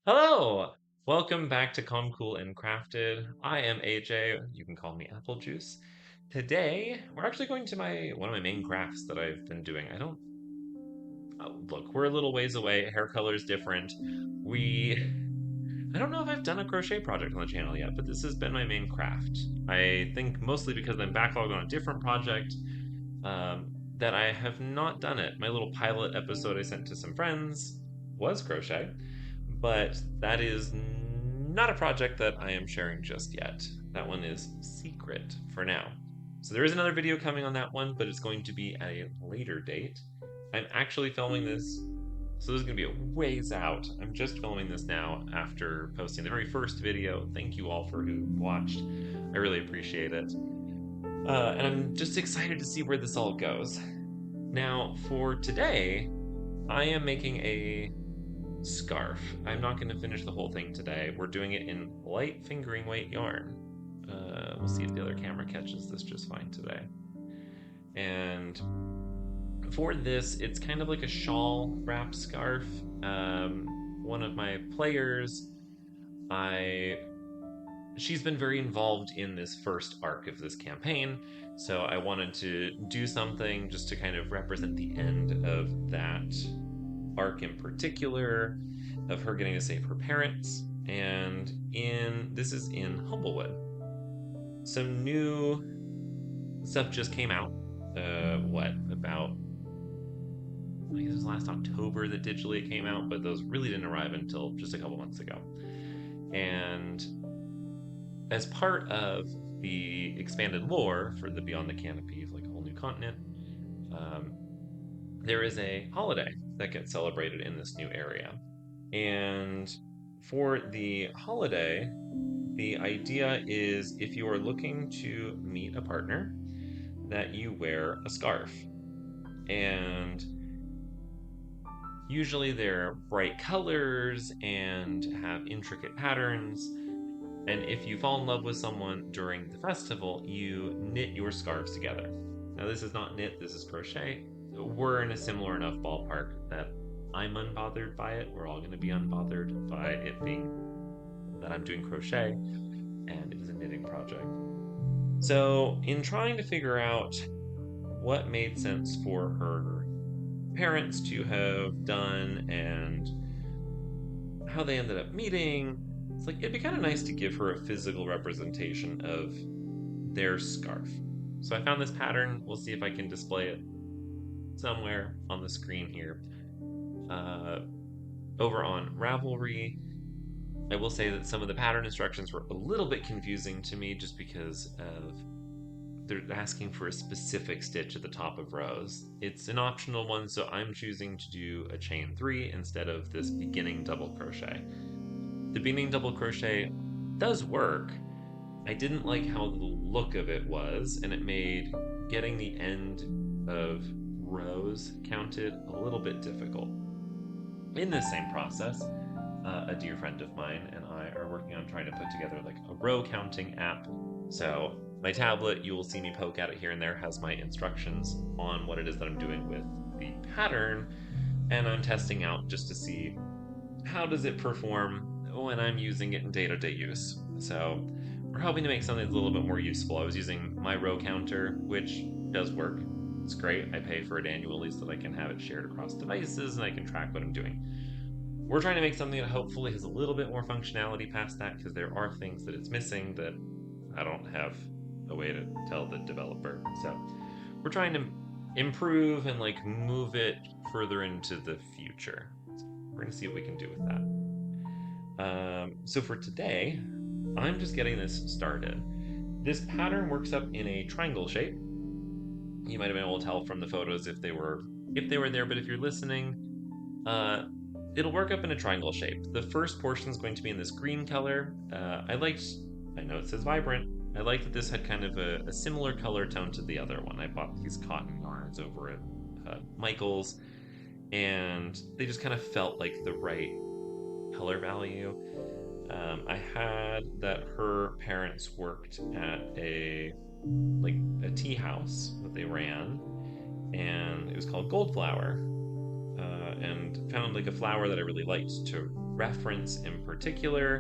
Hello! Welcome back to Calm Cool and Crafted. I am AJ. You can call me Apple Juice. Today, we're actually going to my one of my main crafts that I've been doing. I don't look, we're a little ways away. Hair color is different. We I don't know if I've done a crochet project on the channel yet, but this has been my main craft. I think mostly because I'm backlogged on a different project that I have not done it. My little pilot episode I sent to some friends was crochet, but that is not a project that I am sharing just yet. That one is secret for now. So there is another video coming on that one, but it's going to be at a later date. I'm actually filming this, so this is going to be a ways out. I'm just filming this now after posting the very first video. Thank you all for who watched. I really appreciate it. And I'm just excited to see where this all goes. Now, for today, I am making a scarf. I'm not going to finish the whole thing today. We're doing it in light fingering weight yarn. We'll see if the other camera catches this just fine today. And for this, it's kind of like a shawl wrap scarf. One of my players, she's been very involved in this first arc of this campaign, so I wanted to do something just to kind of represent the end of that arc in particular, of her getting to save her parents. And this is in Humblewood. Some new stuff just came out. About, I guess it was last October that digitally it came out, but those really didn't arrive until just a couple months ago. And as part of the expanded lore for the Beyond the Canopy of like a whole new continent, there is a holiday that gets celebrated in this new area. And for the holiday, the idea is if you are looking to meet a partner, that you wear a scarf. And usually they're bright colors and have intricate patterns. And if you fall in love with someone during the festival, you knit your scarves together. Now, this is not knit, this is crochet. We're in a similar enough ballpark that I'm unbothered by it. We're all going to be unbothered by it being that I'm doing crochet and it is a knitting project. So, in trying to figure out what made sense for her parents to have done and how they ended up meeting, it's like it'd be kind of nice to give her a physical representation of their scarf. So I found this pattern. We'll see if I can display it somewhere on the screen here. Over on Ravelry, I will say that some of the pattern instructions were a little bit confusing to me just because of they're asking for a specific stitch at the top of rows. It's an optional one, so I'm choosing to do a chain 3 instead of this beginning double crochet. The beginning double crochet does work. I didn't like how the look of it was, and it made getting the end of rows counted a little bit difficult. In this same process, a dear friend of mine and I are working on trying to put together like a row counting app. So my tablet, you will see me poke at it here and there, has my instructions on what it is that I'm doing with the pattern, and I'm testing out just to see how does it perform when I'm using it in day-to-day use. So we're hoping to make something that's a little bit more useful. I was using my row counter, which does work. It's great. I pay for it annually so that I can have it shared across devices and I can track what I'm doing. We're trying to make something that hopefully has a little bit more functionality past that, because there are things that it's missing that I don't have a way to tell the developer. So we're trying to improve and like move it further into the future. We're going to see what we can do with that. So for today, I'm just getting this started. This pattern works up in a triangle shape. You might have been able to tell from the photos if they were there, but if you're listening, it'll work up in a triangle shape. The first portion is going to be in this green color. I know it says vibrant. I like that this had kind of a similar color tone to the other one. I bought these cotton yarns over at Michael's, and they just kind of felt like the right color value. I had that her parents worked at a tea house that they ran, and it was called Goldflower, and found like a flower that I really liked to reference in particular.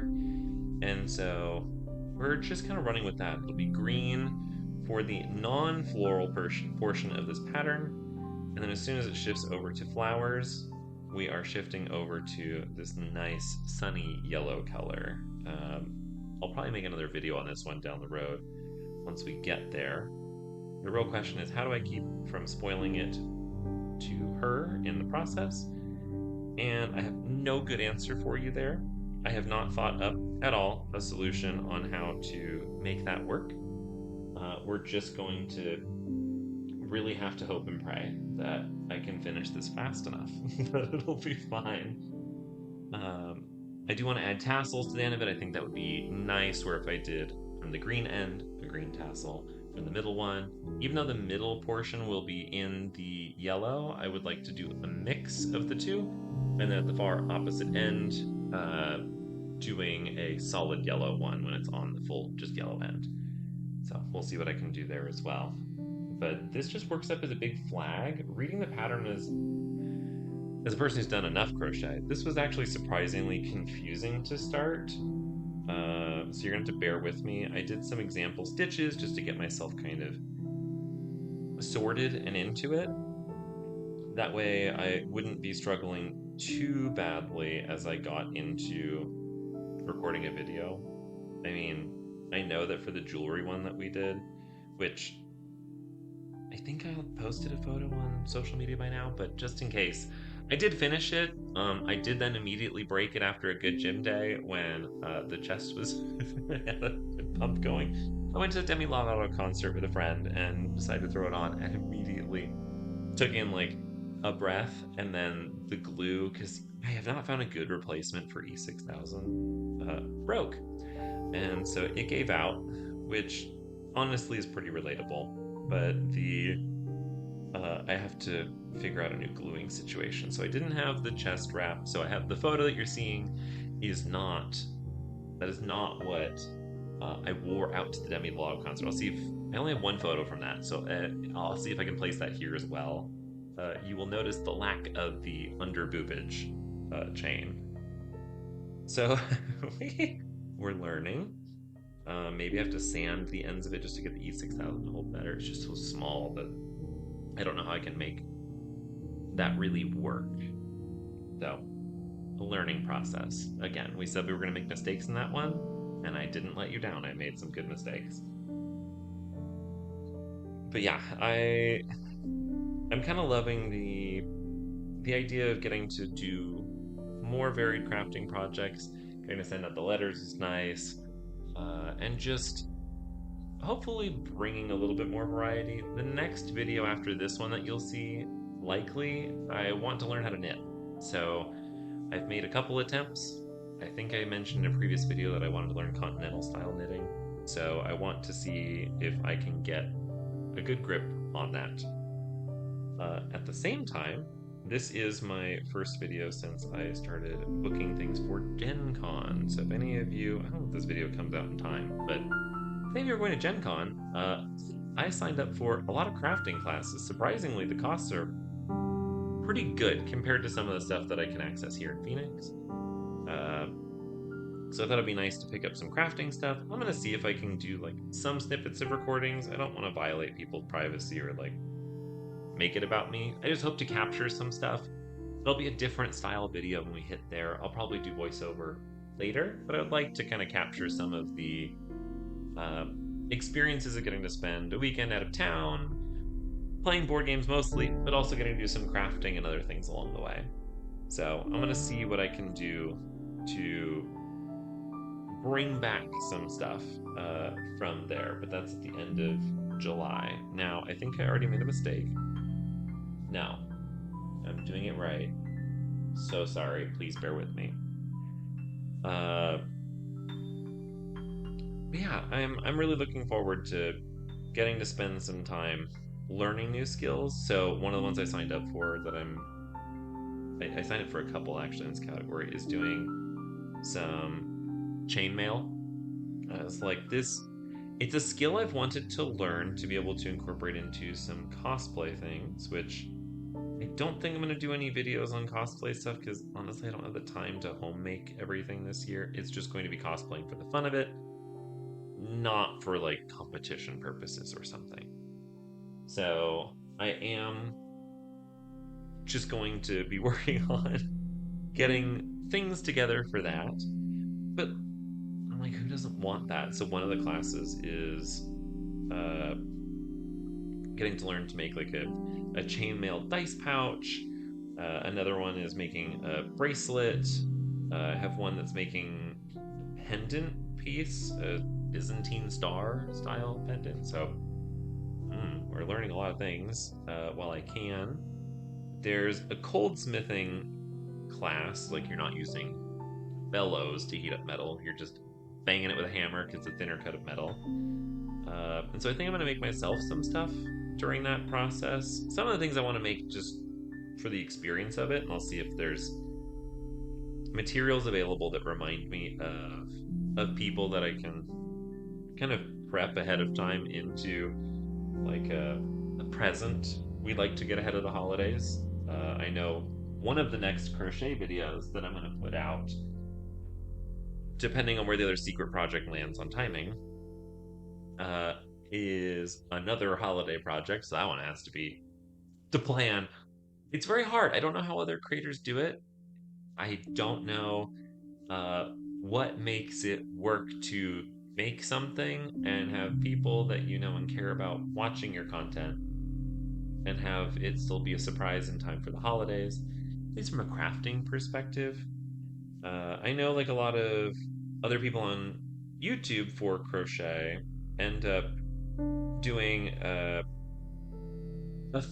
And so we're just kind of running with that. It'll be green for the non-floral portion of this pattern. And then as soon as it shifts over to flowers, we are shifting over to this nice sunny yellow color. I'll probably make another video on this one down the road once we get there. The real question is, how do I keep from spoiling it to her in the process? And I have no good answer for you there. I have not thought up at all a solution on how to make that work. We're just going to really have to hope and pray that I can finish this fast enough that it'll be fine. I do want to add tassels to the end of it. I think that would be nice, where if I did from the green end a green tassel, from the middle one, even though the middle portion will be in the yellow, I would like to do a mix of the two, and then at the far opposite end, doing a solid yellow one when it's on the full just yellow end. So we'll see what I can do there as well. But this just works up as a big flag. Reading the pattern as a person who's done enough crochet, this was actually surprisingly confusing to start. So you're going to have to bear with me. I did some example stitches just to get myself kind of sorted and into it. That way I wouldn't be struggling too badly as I got into recording a video. I mean, I know that for the jewelry one that we did, which I think I posted a photo on social media by now, but just in case, I did finish it. I did then immediately break it after a good gym day when the chest was had a good pump going. I went to a Demi Lovato concert with a friend and decided to throw it on, and immediately took in like a breath, and then the glue, because I have not found a good replacement for E6000, broke, and so it gave out, which honestly is pretty relatable. But I have to figure out a new gluing situation. So I didn't have the chest wrap. So I have the photo that you're seeing is not what I wore out to the Demi Lovato concert. I'll see if I only have one photo from that, so I'll see if I can place that here as well. You will notice the lack of the under boobage chain. So we're learning. Maybe I have to sand the ends of it just to get the E6000 to hold better. It's just so small that I don't know how I can make that really work. So, a learning process. Again, we said we were going to make mistakes in that one, and I didn't let you down. I made some good mistakes. But yeah, I'm kind of loving the idea of getting to do more varied crafting projects. Getting to send out the letters is nice. And just hopefully bringing a little bit more variety. The next video after this one that you'll see, likely, I want to learn how to knit. So I've made a couple attempts. I think I mentioned in a previous video that I wanted to learn continental style knitting. So I want to see if I can get a good grip on that. At the same time, this is my first video since I started booking things for Gen Con. So if any of you, I don't know if this video comes out in time, but if any of you are going to Gen Con, I signed up for a lot of crafting classes. Surprisingly, the costs are pretty good compared to some of the stuff that I can access here in Phoenix. So I thought it'd be nice to pick up some crafting stuff. I'm gonna see if I can do like some snippets of recordings. I don't want to violate people's privacy or like make it about me. I just hope to capture some stuff. It'll be a different style video when we hit there. I'll probably do voiceover later, but I'd like to kind of capture some of the experiences of getting to spend a weekend out of town, playing board games mostly, but also getting to do some crafting and other things along the way. So I'm gonna see what I can do to bring back some stuff from there, but that's at the end of July. Now, I think I already made a mistake. No, I'm doing it right. So sorry, please bear with me. But yeah, I'm really looking forward to getting to spend some time learning new skills. So one of the ones I signed up for that I signed up for a couple actually in this category is doing some chainmail. It's like this. It's a skill I've wanted to learn to be able to incorporate into some cosplay things, which I don't think I'm going to do any videos on cosplay stuff because honestly, I don't have the time to home make everything this year. It's just going to be cosplaying for the fun of it, not for like competition purposes or something. So I am just going to be working on getting things together for that. But I'm like, who doesn't want that? So one of the classes is uh, getting to learn to make like a chainmail dice pouch. Another one is making a bracelet. I have one that's making a pendant piece, a Byzantine star style pendant. So we're learning a lot of things while I can. There's a goldsmithing class, like you're not using bellows to heat up metal, you're just banging it with a hammer because it's a thinner cut of metal. And so I think I'm going to make myself some stuff during that process. Some of the things I want to make just for the experience of it, and I'll see if there's materials available that remind me of people that I can kind of prep ahead of time into like a present we like to get ahead of the holidays. I know one of the next crochet videos that I'm going to put out, depending on where the other secret project lands on timing, uh, is another holiday project. So that one has to be the plan. It's very hard. I don't know how other creators do it. I don't know uh, what makes it work to make something and have people that you know and care about watching your content and have it still be a surprise in time for the holidays, at least from a crafting perspective. I know like a lot of other people on YouTube for crochet end up doing a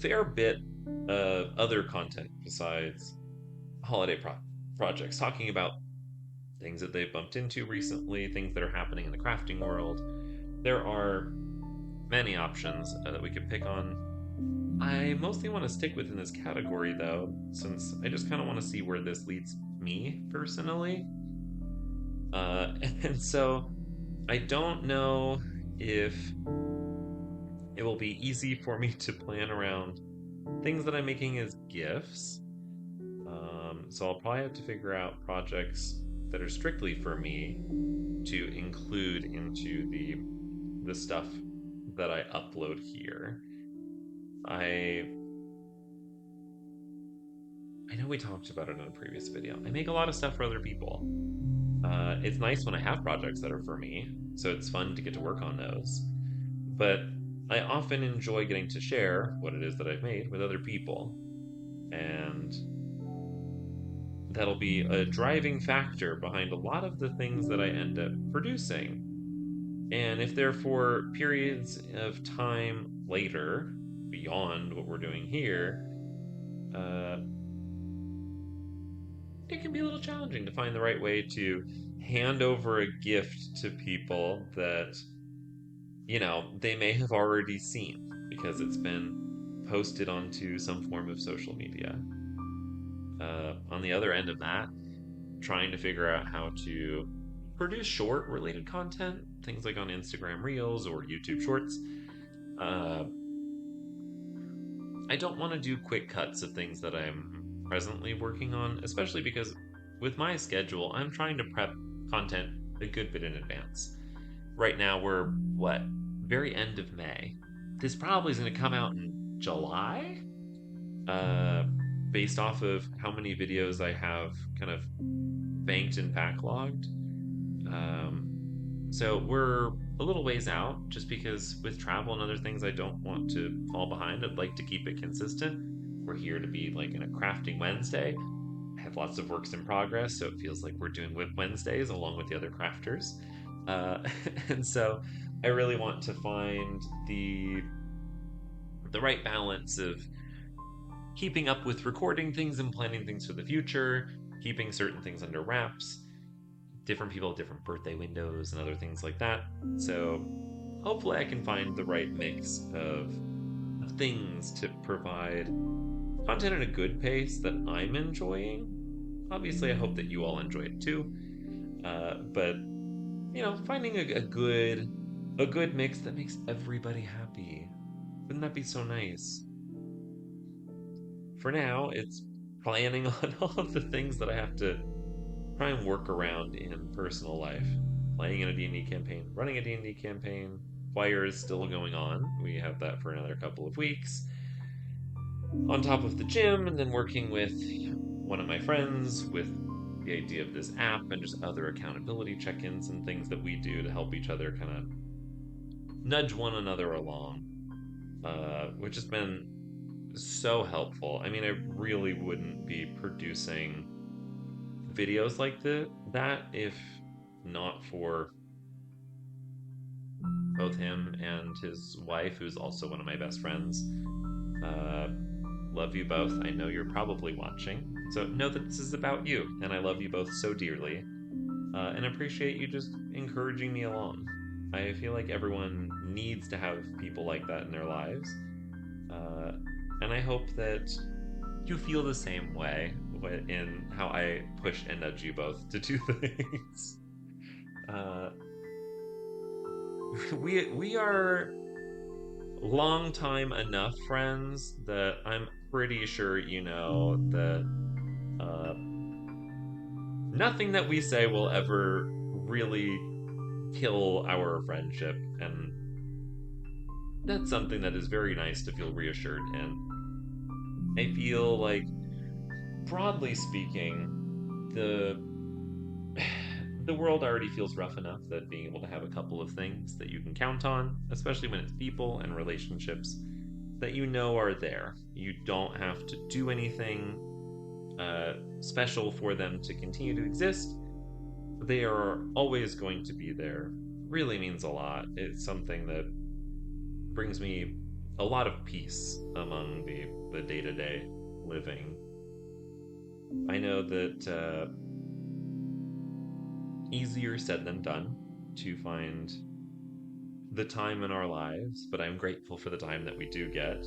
fair bit of other content besides holiday projects, talking about things that they've bumped into recently, things that are happening in the crafting world. There are many options that we could pick on. I mostly want to stick within this category though, since I just kind of want to see where this leads me personally. And so I don't know if it will be easy for me to plan around things that I'm making as gifts. So I'll probably have to figure out projects that are strictly for me to include into the stuff that I upload here. I I know we talked about it in a previous video. I make a lot of stuff for other people. It's nice when I have projects that are for me, so it's fun to get to work on those. But I often enjoy getting to share what it is that I've made with other people. And that'll be a driving factor behind a lot of the things that I end up producing. And if they're for periods of time later, beyond what we're doing here, uh, it can be a little challenging to find the right way to hand over a gift to people that, you know, they may have already seen because it's been posted onto some form of social media. On the other end of that, trying to figure out how to produce short related content, things like on Instagram Reels or YouTube Shorts. Uh, I don't want to do quick cuts of things that I'm presently working on, especially because with my schedule, I'm trying to prep content a good bit in advance. Right now, we're what? Very end of May. This probably is going to come out in July, uh, based off of how many videos I have kind of banked and backlogged. Um, so we're a little ways out just because with travel and other things, I don't want to fall behind. I'd like to keep it consistent. We're here to be like in a crafting Wednesday. I have lots of works in progress, so it feels like we're doing Wednesdays along with the other crafters. Uh, and so I really want to find the right balance of keeping up with recording things and planning things for the future, keeping certain things under wraps. Different people have different birthday windows and other things like that. So hopefully I can find the right mix of things to provide content at a good pace that I'm enjoying. Obviously, I hope that you all enjoy it too. But you know, finding a good mix that makes everybody happy. Wouldn't that be so nice? for now, it's planning on all of the things that I have to try and work around in personal life. Playing in a D&D campaign, running a D&D campaign, Choir is still going on. We have that for another couple of weeks. On top of the gym, and then working with one of my friends with the idea of this app and just other accountability check-ins and things that we do to help each other kind of nudge one another along, which has been so helpful. I mean, I really wouldn't be producing videos like that if not for both him and his wife, who's also one of my best friends. Uh, love you both. I know you're probably watching, so know that this is about you, and I love you both so dearly, and appreciate you just encouraging me along. I feel like everyone needs to have people like that in their lives, uh, and I hope that you feel the same way in how I push and nudge you both to do things. Uh, we are long time enough friends that I'm pretty sure you know that uh, nothing that we say will ever really kill our friendship, and that's something that is very nice to feel reassured in. I feel like, broadly speaking, the world already feels rough enough that being able to have a couple of things that you can count on, especially when it's people and relationships that you know are there. You don't have to do anything special for them to continue to exist. They are always going to be there. Really means a lot. It's something that brings me a lot of peace among the day-to-day living. I know that easier said than done to find the time in our lives, but I'm grateful for the time that we do get.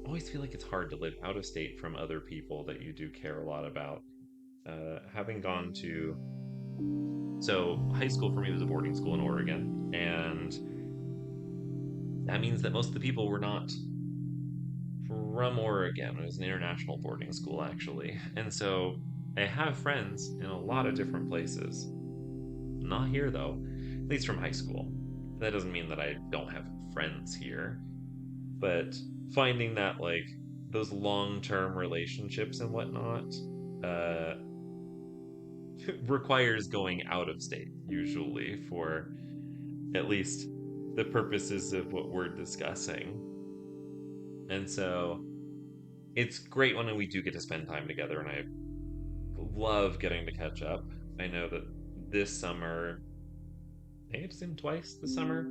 I always feel like it's hard to live out of state from other people that you do care a lot about. Having gone to high school for me was a boarding school in Oregon, and that means that most of the people were not from Oregon. It was an international boarding school, actually. And so I have friends in a lot of different places. Not here, though, at least from high school. That doesn't mean that I don't have friends here, but finding that, like, those long term relationships and whatnot uh, requires going out of state, usually, for at least the purposes of what we're discussing. And so it's great when we do get to spend time together, and I love getting to catch up. I know that this summer, I think I've seen twice this summer.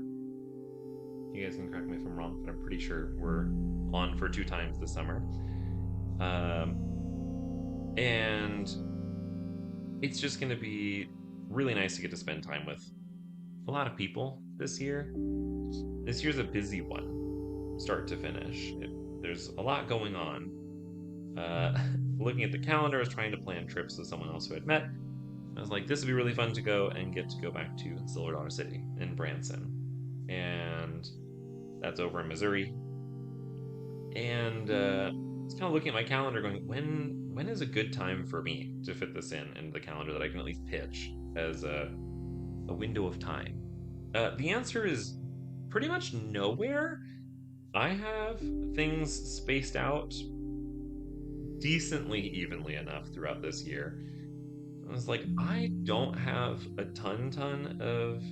You guys can correct me if I'm wrong, but I'm pretty sure we're on for 2 times this summer. And it's just going to be really nice to get to spend time with a lot of people this year. This year's a busy one, start to finish. There's a lot going on. Looking at the calendar, I was trying to plan trips with someone else who I'd met. I was like, this would be really fun to go and get to go back to Silver Dollar City in Branson. And that's over in Missouri. And it's kind of looking at my calendar going, when is a good time for me to fit this in the calendar that I can at least pitch as a window of time? The answer is pretty much nowhere. I have things spaced out decently evenly enough throughout this year. I was like, I don't have a ton of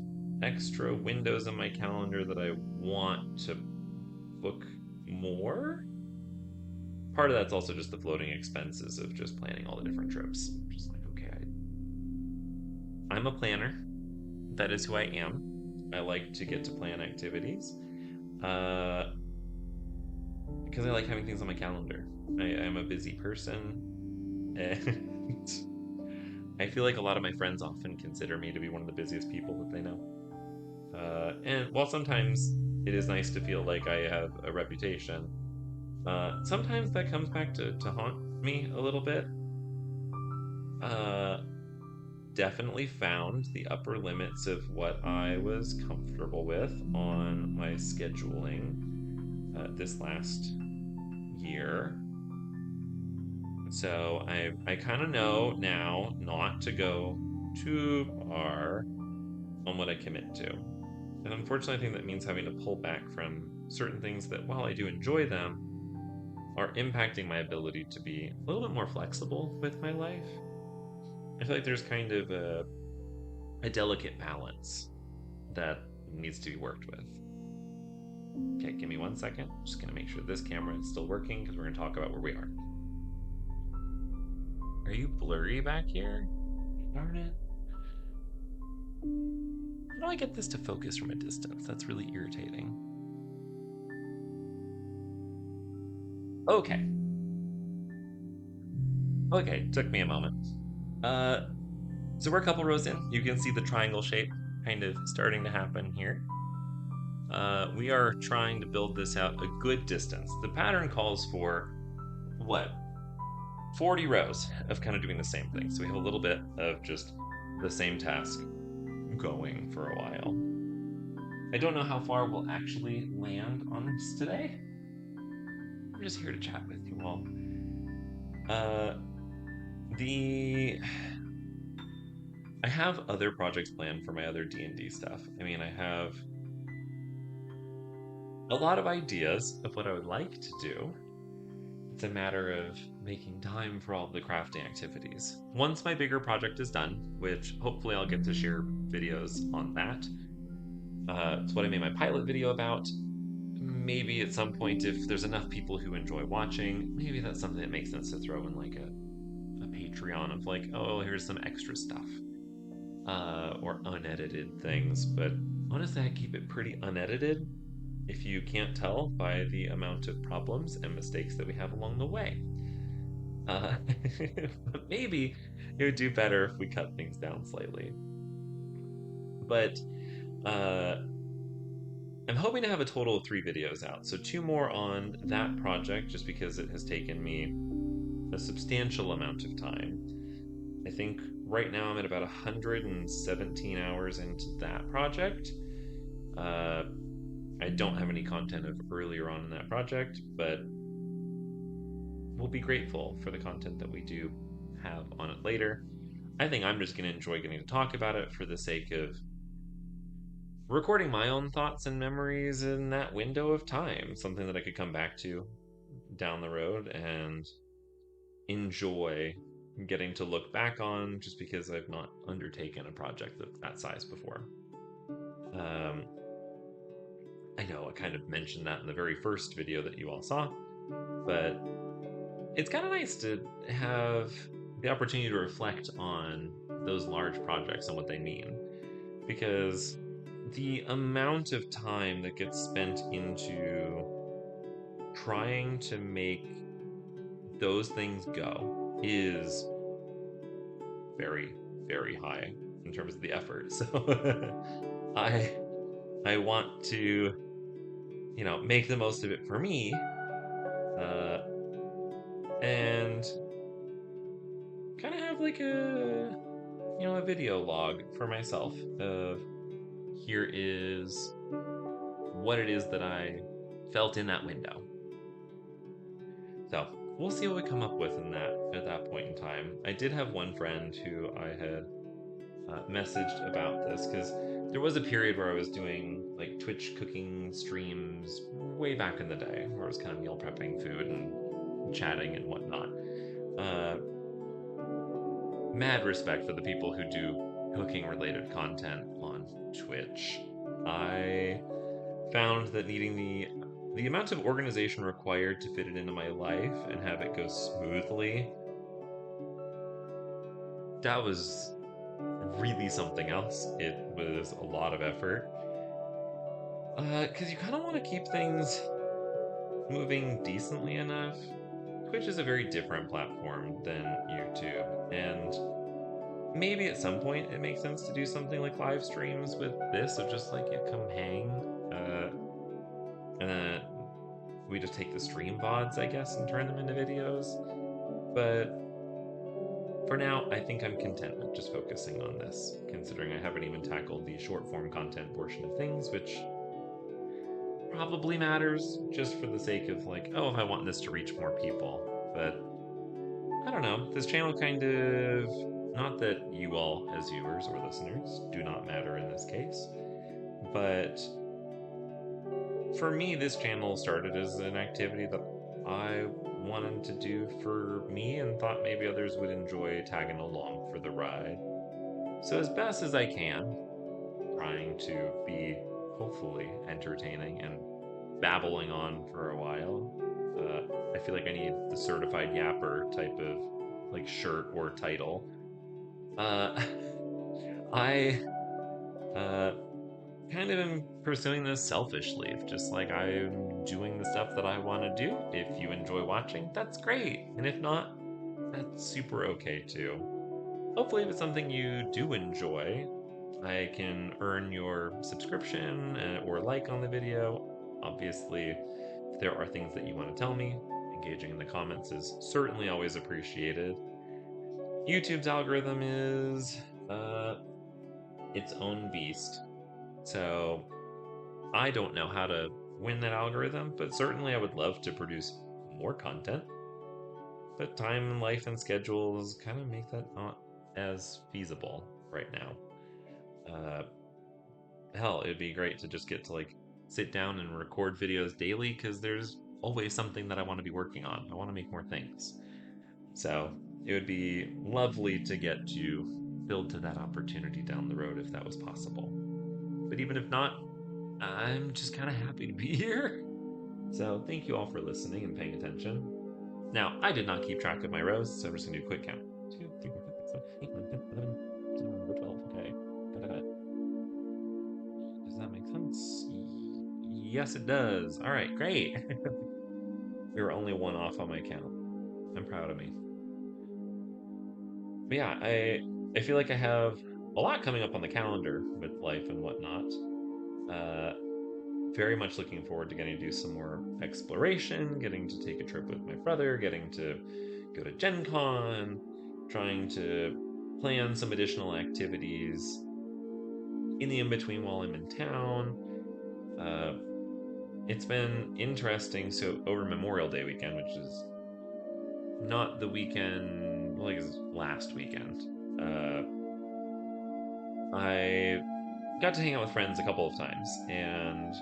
extra windows in my calendar that I want to book more. Part of that's also just the floating expenses of just planning all the different trips. I'm just like, okay, I'm a planner. That is who I am. I like to get to plan activities. Because I like having things on my calendar. I'm a busy person, and I feel like a lot of my friends often consider me to be one of the busiest people that they know. And while sometimes it is nice to feel like I have a reputation, sometimes that comes back to haunt me a little bit. Definitely found the upper limits of what I was comfortable with on my scheduling this last year. So I kind of know now not to go too far on what I commit to. And unfortunately, I think that means having to pull back from certain things that, while I do enjoy them, are impacting my ability to be a little bit more flexible with my life. I feel like there's kind of a delicate balance that needs to be worked with. Okay, give me 1 second. Just gonna make sure this camera is still working because we're gonna talk about where we are. Are you blurry back here? Darn it. How do I get this to focus from a distance? That's really irritating. Okay. Okay, took me a moment. So we're a couple rows in. You can see the triangle shape kind of starting to happen here. We are trying to build this out a good distance. The pattern calls for, what, 40 rows of kind of doing the same thing. So we have a little bit of just the same task going for a while. I don't know how far we'll actually land on this today. I'm just here to chat with you all. I have other projects planned for my other D&D stuff. I mean, I have a lot of ideas of what I would like to do. It's a matter of making time for all of the crafting activities. Once my bigger project is done, which hopefully I'll get to share videos on that. It's what I made my pilot video about. Maybe at some point, if there's enough people who enjoy watching, maybe that's something that makes sense to throw in like a Patreon of like, oh, here's some extra stuff. Or unedited things. But honestly, I keep it pretty unedited, if you can't tell by the amount of problems and mistakes that we have along the way. But maybe it would do better if we cut things down slightly. But I'm hoping to have a total of 3 videos out. So 2 more on that project, just because it has taken me a substantial amount of time. I think right now I'm at about 117 hours into that project. I don't have any content of earlier on in that project, but we'll be grateful for the content that we do have on it later. I think I'm just going to enjoy getting to talk about it for the sake of recording my own thoughts and memories in that window of time, something that I could come back to down the road and enjoy getting to look back on, just because I've not undertaken a project of that size before. I know I kind of mentioned that in the very first video that you all saw, but it's kind of nice to have the opportunity to reflect on those large projects and what they mean, because the amount of time that gets spent into trying to make those things go is very, very high in terms of the effort. So I want to, make the most of it for me, and kind of have like a video log for myself of, here is what it is that I felt in that window. So we'll see what we come up with at that point in time. I did have one friend who I had messaged about this, because there was a period where I was doing like Twitch cooking streams way back in the day, where I was kind of meal prepping food and chatting and whatnot. Mad respect for the people who do cooking related content on Twitch. I found that needing the amount of organization required to fit it into my life and have it go smoothly, that was really something else. It was a lot of effort. Because you kind of want to keep things moving decently enough. Twitch is a very different platform than YouTube, and maybe at some point it makes sense to do something like live streams with this, of just like, come hang, and then we just take the stream VODs, I guess, and turn them into videos. But for now, I think I'm content with just focusing on this, considering I haven't even tackled the short form content portion of things, which probably matters just for the sake of like, oh, if I want this to reach more people. But I don't know. This channel kind of, not that you all as viewers or listeners do not matter in this case, but for me, this channel started as an activity that I wanted to do for me and thought maybe others would enjoy tagging along for the ride. So, as best as I can, trying to be hopefully entertaining and babbling on for a while. I feel like I need the certified yapper type of like shirt or title. Uh, I uh, kind of am pursuing this selfishly, just like I'm doing the stuff that I want to do. If you enjoy watching, that's great, and if not, that's super okay too. Hopefully, if it's something you do enjoy, I can earn your subscription or like on the video. Obviously, if there are things that you want to tell me, engaging in the comments is certainly always appreciated. YouTube's algorithm is its own beast. So I don't know how to win that algorithm, but certainly I would love to produce more content. But time and life and schedules kind of make that not as feasible right now. Uh, Hell, it'd be great to just get to like sit down and record videos daily because there's always something that I want to be working on. I want to make more things. So it would be lovely to get to build to that opportunity down the road if that was possible. But even if not, I'm just kind of happy to be here. So thank you all for listening and paying attention. Now, I did not keep track of my rows, so I'm just going to do a quick count. 2, 3, 4, 5, 6, 7, 8, 9, 10, 11, 12. Okay. Got it. Does that make sense? Yes, it does. All right, great. We were only one off on my count. I'm proud of me. But yeah, I feel like I have a lot coming up on the calendar with life and whatnot. Uh, Very much looking forward to getting to do some more exploration, getting to take a trip with my brother, getting to go to Gen Con, trying to plan some additional activities in the in between while I'm in town. Uh, it's been interesting. So, over Memorial Day weekend, which is not the weekend, like it's last weekend, I got to hang out with friends a couple of times, and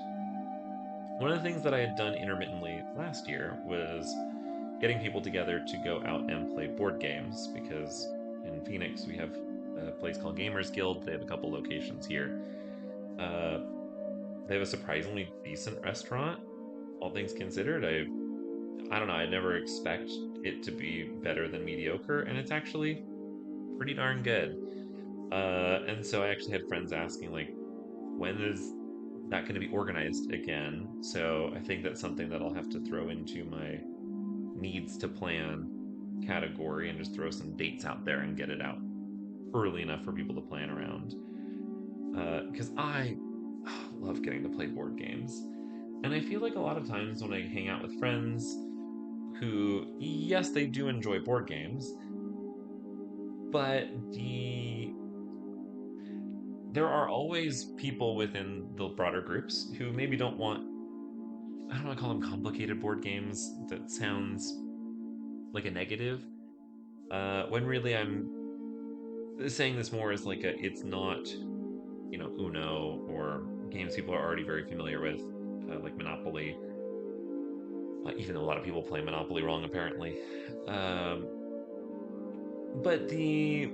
one of the things that I had done intermittently last year was getting people together to go out and play board games because in Phoenix we have a place called Gamers Guild. They have a couple locations here. Uh, they have a surprisingly decent restaurant, all things considered. I don't know. I never expect it to be better than mediocre, and it's actually pretty darn good. And so I actually had friends asking like, when is that going to be organized again? So I think that's something that I'll have to throw into my needs to plan category and just throw some dates out there and get it out early enough for people to plan around. Because I love getting to play board games. And I feel like a lot of times when I hang out with friends who, yes, they do enjoy board games, but there are always people within the broader groups who maybe don't want, I don't want to call them complicated board games. That sounds like a negative. When really I'm saying this more as like it's not, Uno or games people are already very familiar with, like Monopoly. Even though a lot of people play Monopoly wrong, apparently. Um, but the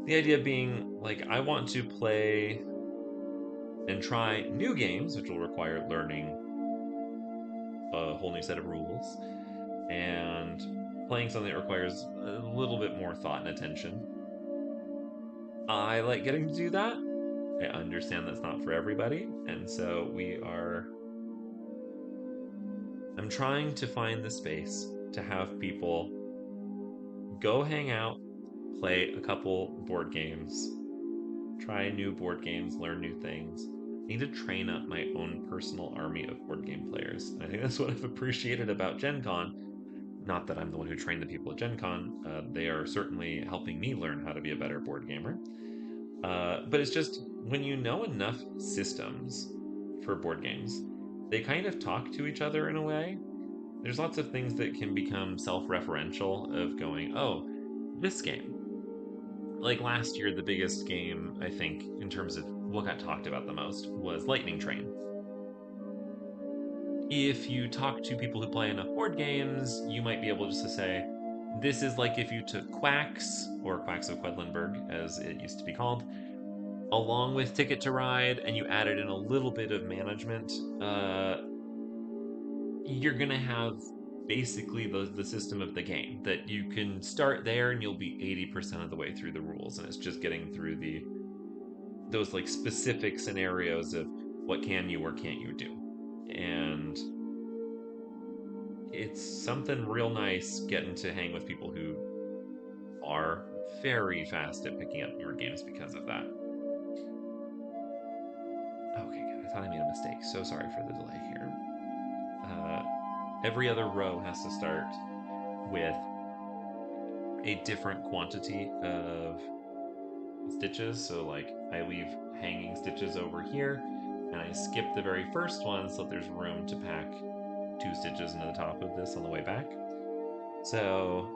idea being like I want to play and try new games, which will require learning a whole new set of rules and playing something that requires a little bit more thought and attention. I like getting to do that. I understand that's not for everybody, and so I'm trying to find the space to have people go hang out, play a couple board games, try new board games, learn new things. I need to train up my own personal army of board game players. And I think that's what I've appreciated about Gen Con. Not that I'm the one who trained the people at Gen Con, they are certainly helping me learn how to be a better board gamer. But it's just when you know enough systems for board games, they kind of talk to each other in a way. There's lots of things that can become self-referential of going, oh, this game. Like last year, the biggest game, I think, in terms of what got talked about the most was Lightning Train. If you talk to people who play enough board games, you might be able just to say, this is like if you took Quacks, or Quacks of Quedlinburg, as it used to be called, along with Ticket to Ride, and you added in a little bit of management. You're gonna have basically the system of the game that you can start there and you'll be 80% of the way through the rules, and it's just getting through the those like specific scenarios of what can you or can't you do. And it's something real nice getting to hang with people who are very fast at picking up your games because of that. Okay, good. I thought I made a mistake. So sorry for the delay here. Uh, every other row has to start with a different quantity of stitches. So, like, I leave hanging stitches over here, and I skip the very first one so that there's room to pack 2 stitches into the top of this on the way back. So,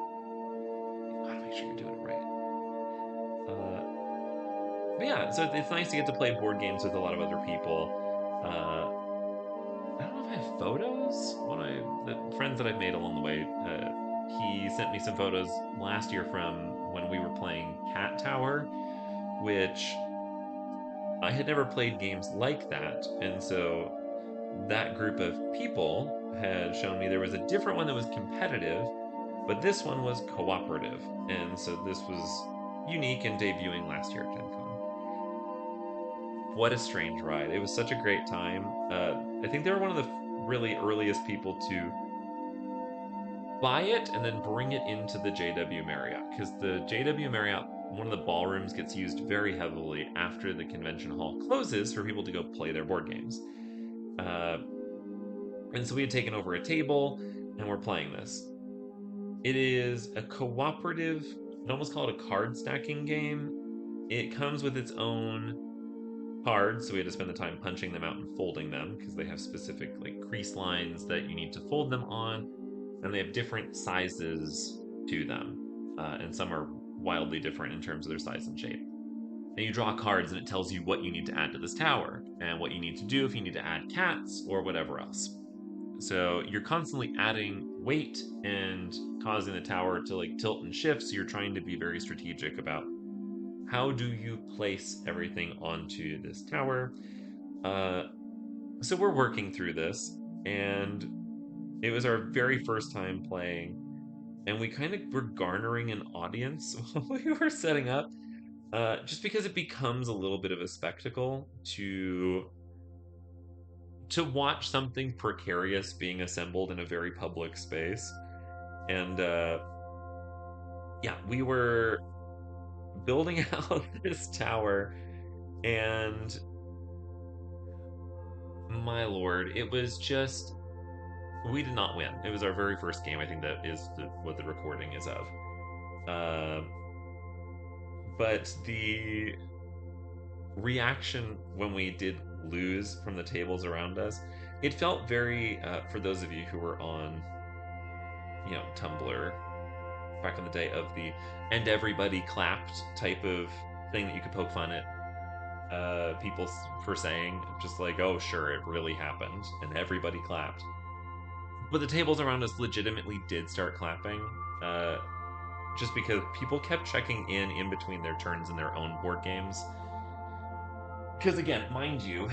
you gotta make sure you're doing it right. But yeah, so it's nice to get to play board games with a lot of other people. I don't know if I have photos. The friends that I've made along the way, he sent me some photos last year from when we were playing Cat Tower, which I had never played games like that, and so that group of people had shown me there was a different one that was competitive, but this one was cooperative, and so this was unique and debuting last year at Gen Con. What a strange ride! It was such a great time. I think they were one of the really earliest people to buy it and then bring it into the JW Marriott, because the JW Marriott, one of the ballrooms, gets used very heavily after the convention hall closes for people to go play their board games. Uh, and so we had taken over a table and we're playing this. It is a cooperative, I'd almost call it a card stacking game. It comes with its own cards, so we had to spend the time punching them out and folding them because they have specific like crease lines that you need to fold them on, and they have different sizes to them, and some are wildly different in terms of their size and shape. And you draw cards, and it tells you what you need to add to this tower and what you need to do if you need to add cats or whatever else. So you're constantly adding weight and causing the tower to like tilt and shift. So you're trying to be very strategic about how do you place everything onto this tower. Uh, so we're working through this, and it was our very first time playing, and we kind of were garnering an audience while we were setting up, just because it becomes a little bit of a spectacle to watch something precarious being assembled in a very public space. And yeah, we were building out this tower, and my lord, it was just, we did not win. It was our very first game. I think that is what the recording is of. Uh, but the reaction when we did lose from the tables around us, it felt very, for those of you who were on, Tumblr back in the day, of the and everybody clapped type of thing that you could poke fun at people for saying, just like, oh, sure, it really happened, and everybody clapped. But the tables around us legitimately did start clapping, uh, just because people kept checking in between their turns in their own board games. Because again, mind you,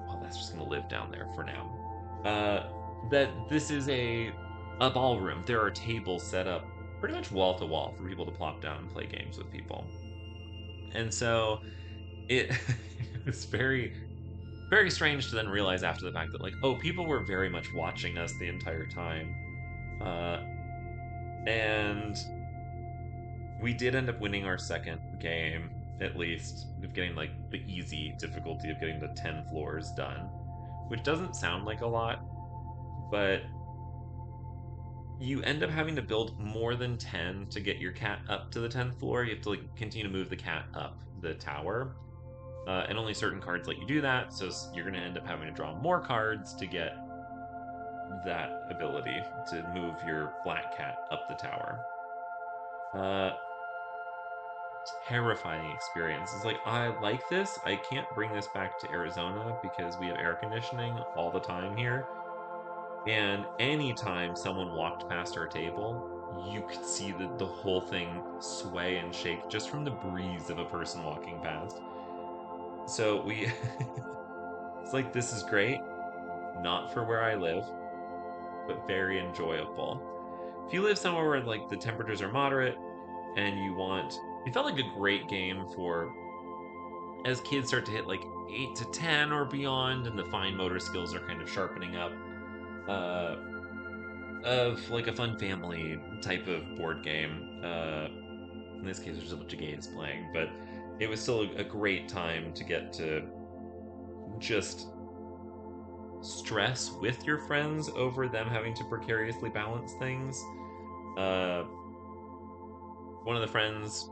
well, that's just gonna live down there for now. Uh, that this is a ballroom. There are tables set up pretty much wall to wall for people to plop down and play games with people. And so it it was very, very strange to then realize after the fact that, like, oh, people were very much watching us the entire time. Uh, and we did end up winning our second game, at least, of getting like the easy difficulty of getting the 10 floors done, which doesn't sound like a lot, but you end up having to build more than 10 to get your cat up to the 10th floor. You have to like continue to move the cat up the tower. and only certain cards let you do that. So you're going to end up having to draw more cards to get that ability to move your black cat up the tower. Uh, Terrifying experience. It's like, I like this. I can't bring this back to Arizona because we have air conditioning all the time here. And anytime someone walked past our table, you could see the whole thing sway and shake just from the breeze of a person walking past. So it's like, this is great. Not for where I live, but very enjoyable. If you live somewhere where like the temperatures are moderate and it felt like a great game for as kids start to hit like 8 to 10 or beyond and the fine motor skills are kind of sharpening up, uh, of like a fun family type of board game. In this case, there's a bunch of gays playing, but it was still a great time to get to just stress with your friends over them having to precariously balance things. Uh, One of the friends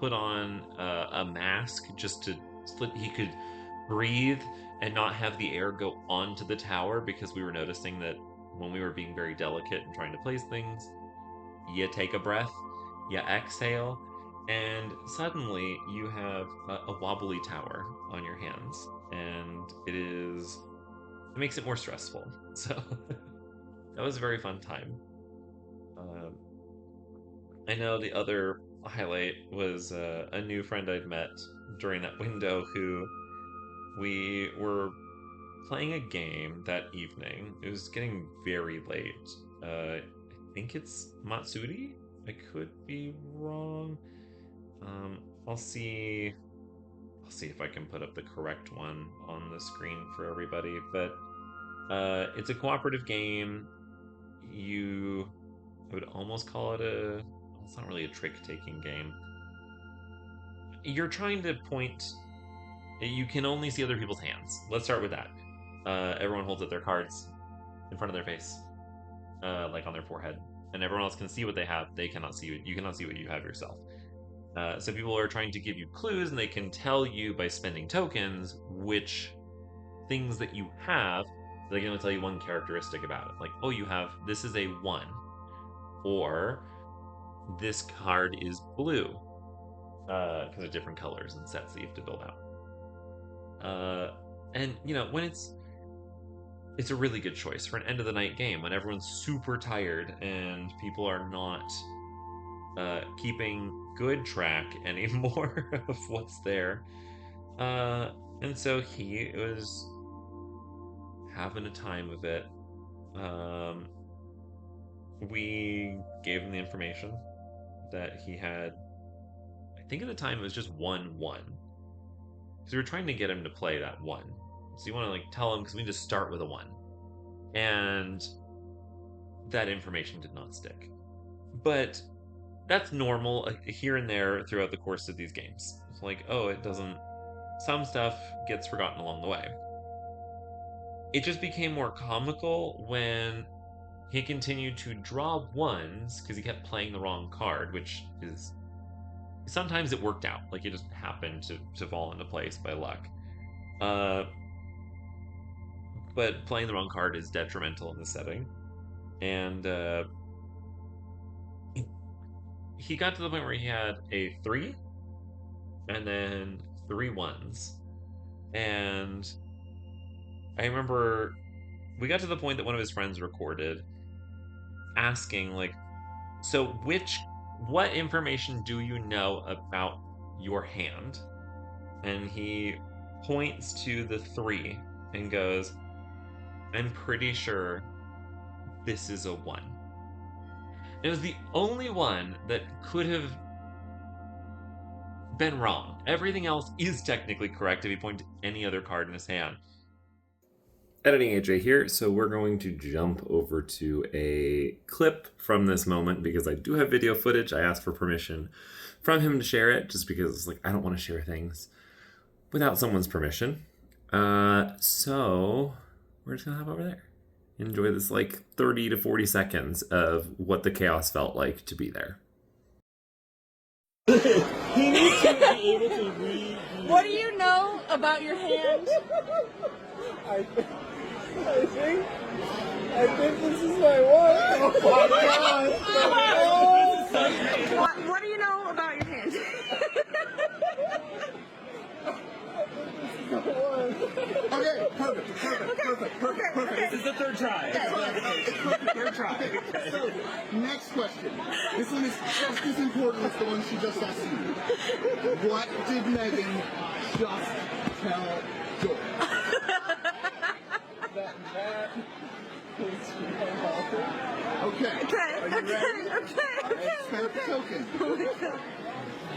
put on a mask just to he could breathe and not have the air go onto the tower because we were noticing that when we were being very delicate and trying to place things, you take a breath, you exhale, and suddenly you have a wobbly tower on your hands, and it makes it more stressful. So that was a very fun time. Um, I know the other highlight was a new friend I'd met during that window who we were playing a game that evening. It was getting very late. I think it's Matsuri. I could be wrong. Um, I'll see. I'll see if I can put up the correct one on the screen for everybody. But it's a cooperative game. I would almost call it a. It's not really a trick-taking game. You're trying to point. You can only see other people's hands. Let's start with that. Everyone holds up their cards in front of their face, like on their forehead, and everyone else can see what they have. They cannot see it. You cannot see what you have yourself. So people are trying to give you clues, and they can tell you by spending tokens which things that you have. They can only tell you one characteristic about it. Like, oh, you have this is a 1, or this card is blue, because of different colors and sets that you have to build out. And when it's a really good choice for an end of the night game when everyone's super tired and people are not keeping good track anymore of what's there. And so he was having a time of it. We gave him the information that he had. I think at the time it was just 1-1. Because we were trying to get him to play that 1. So you want to like tell him because we need to start with a 1. And that information did not stick. But that's normal here and there throughout the course of these games. It's like, oh, it doesn't. Some stuff gets forgotten along the way. It just became more comical when he continued to draw 1s because he kept playing the wrong card, which is sometimes it worked out. Like it just happened to fall into place by luck. But playing the wrong card is detrimental in this setting. And he got to the point where he had a 3 and then 3 1s. And I remember we got to the point that one of his friends recorded asking, like, so what information do you know about your hand? And he points to the 3 and goes, I'm pretty sure this is a 1. It was the only one that could have been wrong. Everything else is technically correct if you point to any other card in his hand. Editing AJ here, so we're going to jump over to a clip from this moment because I do have video footage. I asked for permission from him to share it just because I don't want to share things without someone's permission. So we're just gonna hop over there. Enjoy this 30 to 40 seconds of what the chaos felt like to be there. He needs to able to read. What do you know about your hand? I think this is my one. Oh my god! What do you know about your hand? Okay, perfect. This is the third try. Third try. So, next question. This one is just as important as the one she just asked you. What did Megan just tell Joy? That is Okay. Okay, Are you ready? okay. Expect the token.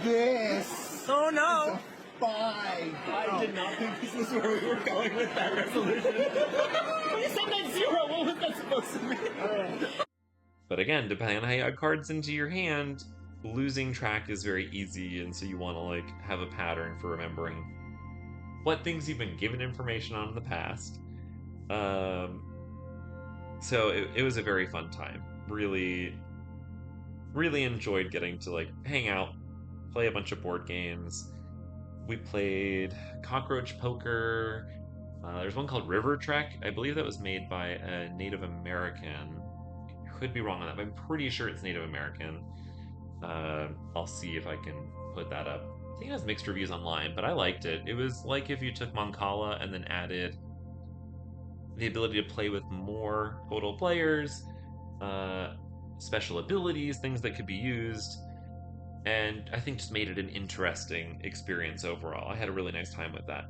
This Oh no. 5. I did not think this was where we were going with that resolution. You said that 0. What was that supposed to mean? But again, depending on how you add cards into your hand, losing track is very easy, and so you want to like have a pattern for remembering what things you've been given information on in the past. So it was a very fun time. Really, really enjoyed getting to like hang out, play a bunch of board games. We played Cockroach Poker. There's one called River Trek. I believe that was made by a Native American. Could be wrong on that, but I'm pretty sure it's Native American. I'll see if I can put that up. I think it has mixed reviews online, but I liked it. It was like if you took Mancala and then added the ability to play with more total players, special abilities, things that could be used, and I think just made it an interesting experience overall. I had a really nice time with that.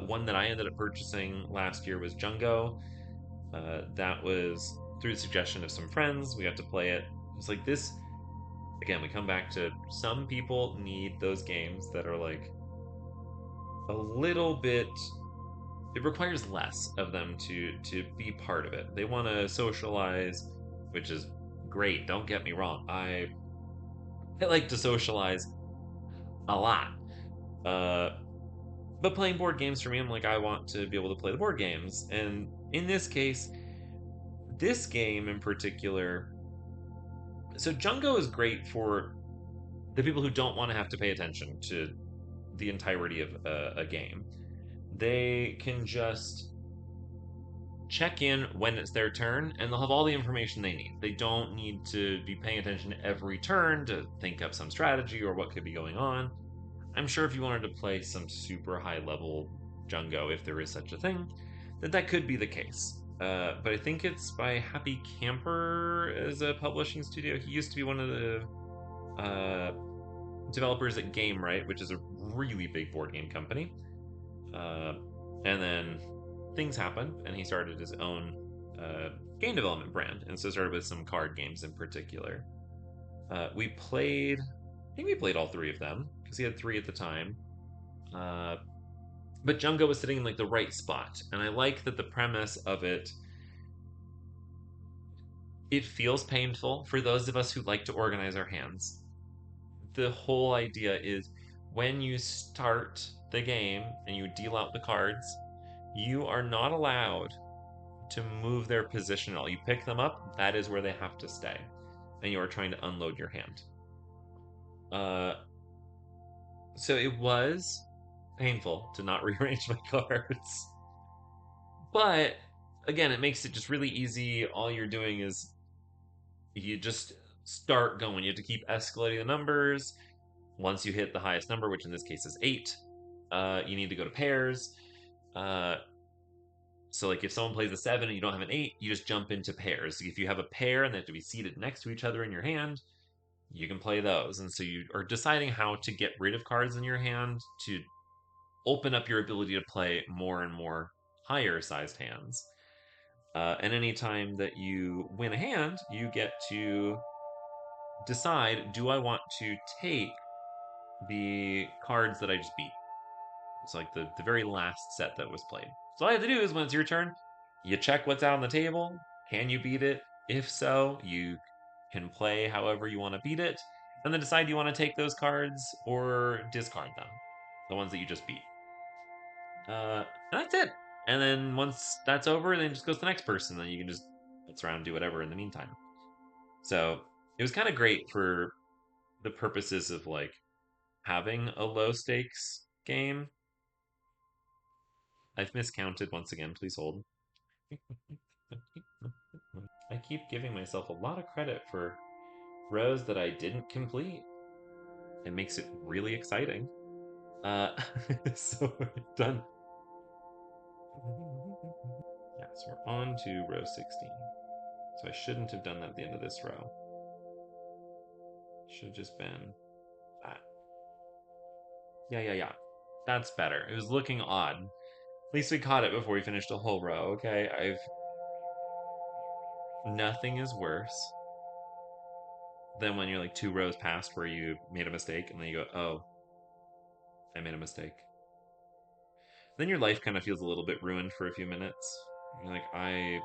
One that I ended up purchasing last year was Jungo. That was through the suggestion of some friends. We got to play it. It was like this. Again, we come back to some people need those games that are like a little bit. It requires less of them to be part of it. They want to socialize, which is great. Don't get me wrong. I like to socialize a lot. But playing board games for me, I'm like, I want to be able to play the board games. And in this case, this game in particular, so Jungo is great for the people who don't want to have to pay attention to the entirety of a game. They can just check in when it's their turn, and they'll have all the information they need. They don't need to be paying attention every turn to think up some strategy or what could be going on. I'm sure if you wanted to play some super high level Jungo, if there is such a thing, that could be the case. But I think it's by Happy Camper as a publishing studio. He used to be one of the developers at Game Right, which is a really big board game company. And then things happened, and he started his own game development brand, and so started with some card games in particular. I think we played all 3 of them because he had 3 at the time. But Jungo was sitting in like the right spot, and I like that the premise of it. It feels painful for those of us who like to organize our hands. The whole idea is when you start the game and you deal out the cards, you are not allowed to move their position at all. You pick them up, that is where they have to stay, and you are trying to unload your hand. So it was painful to not rearrange my cards. But again, it makes it just really easy. All you're doing is you just start going. You have to keep escalating the numbers. Once you hit the highest number, which in this case is 8, you need to go to pairs. So like if someone plays a 7 and you don't have an 8, you just jump into pairs. If you have a pair and they have to be seated next to each other in your hand, you can play those. And so you are deciding how to get rid of cards in your hand to open up your ability to play more and more higher sized hands. And anytime that you win a hand, you get to decide, do I want to take the cards that I just beat? It's like the very last set that was played. So all you have to do is when it's your turn, you check what's out on the table. Can you beat it? If so, you can play however you want to beat it, and then decide you want to take those cards or discard them, the ones that you just beat. And that's it. And then once that's over, then it just goes to the next person. Then you can just bounce around and do whatever in the meantime. So it was kind of great for the purposes of like having a low stakes game. I've miscounted once again. Please hold. I keep giving myself a lot of credit for rows that I didn't complete. It makes it really exciting. Uh, so we're done. Yeah, so we're on to row 16. So I shouldn't have done that at the end of this row. Should have just been that. Yeah. That's better. It was looking odd. At least we caught it before we finished a whole row, okay? Nothing is worse than when you're like 2 rows past where you made a mistake and then you go, oh, I made a mistake. Then your life kind of feels a little bit ruined for a few minutes. You're like, I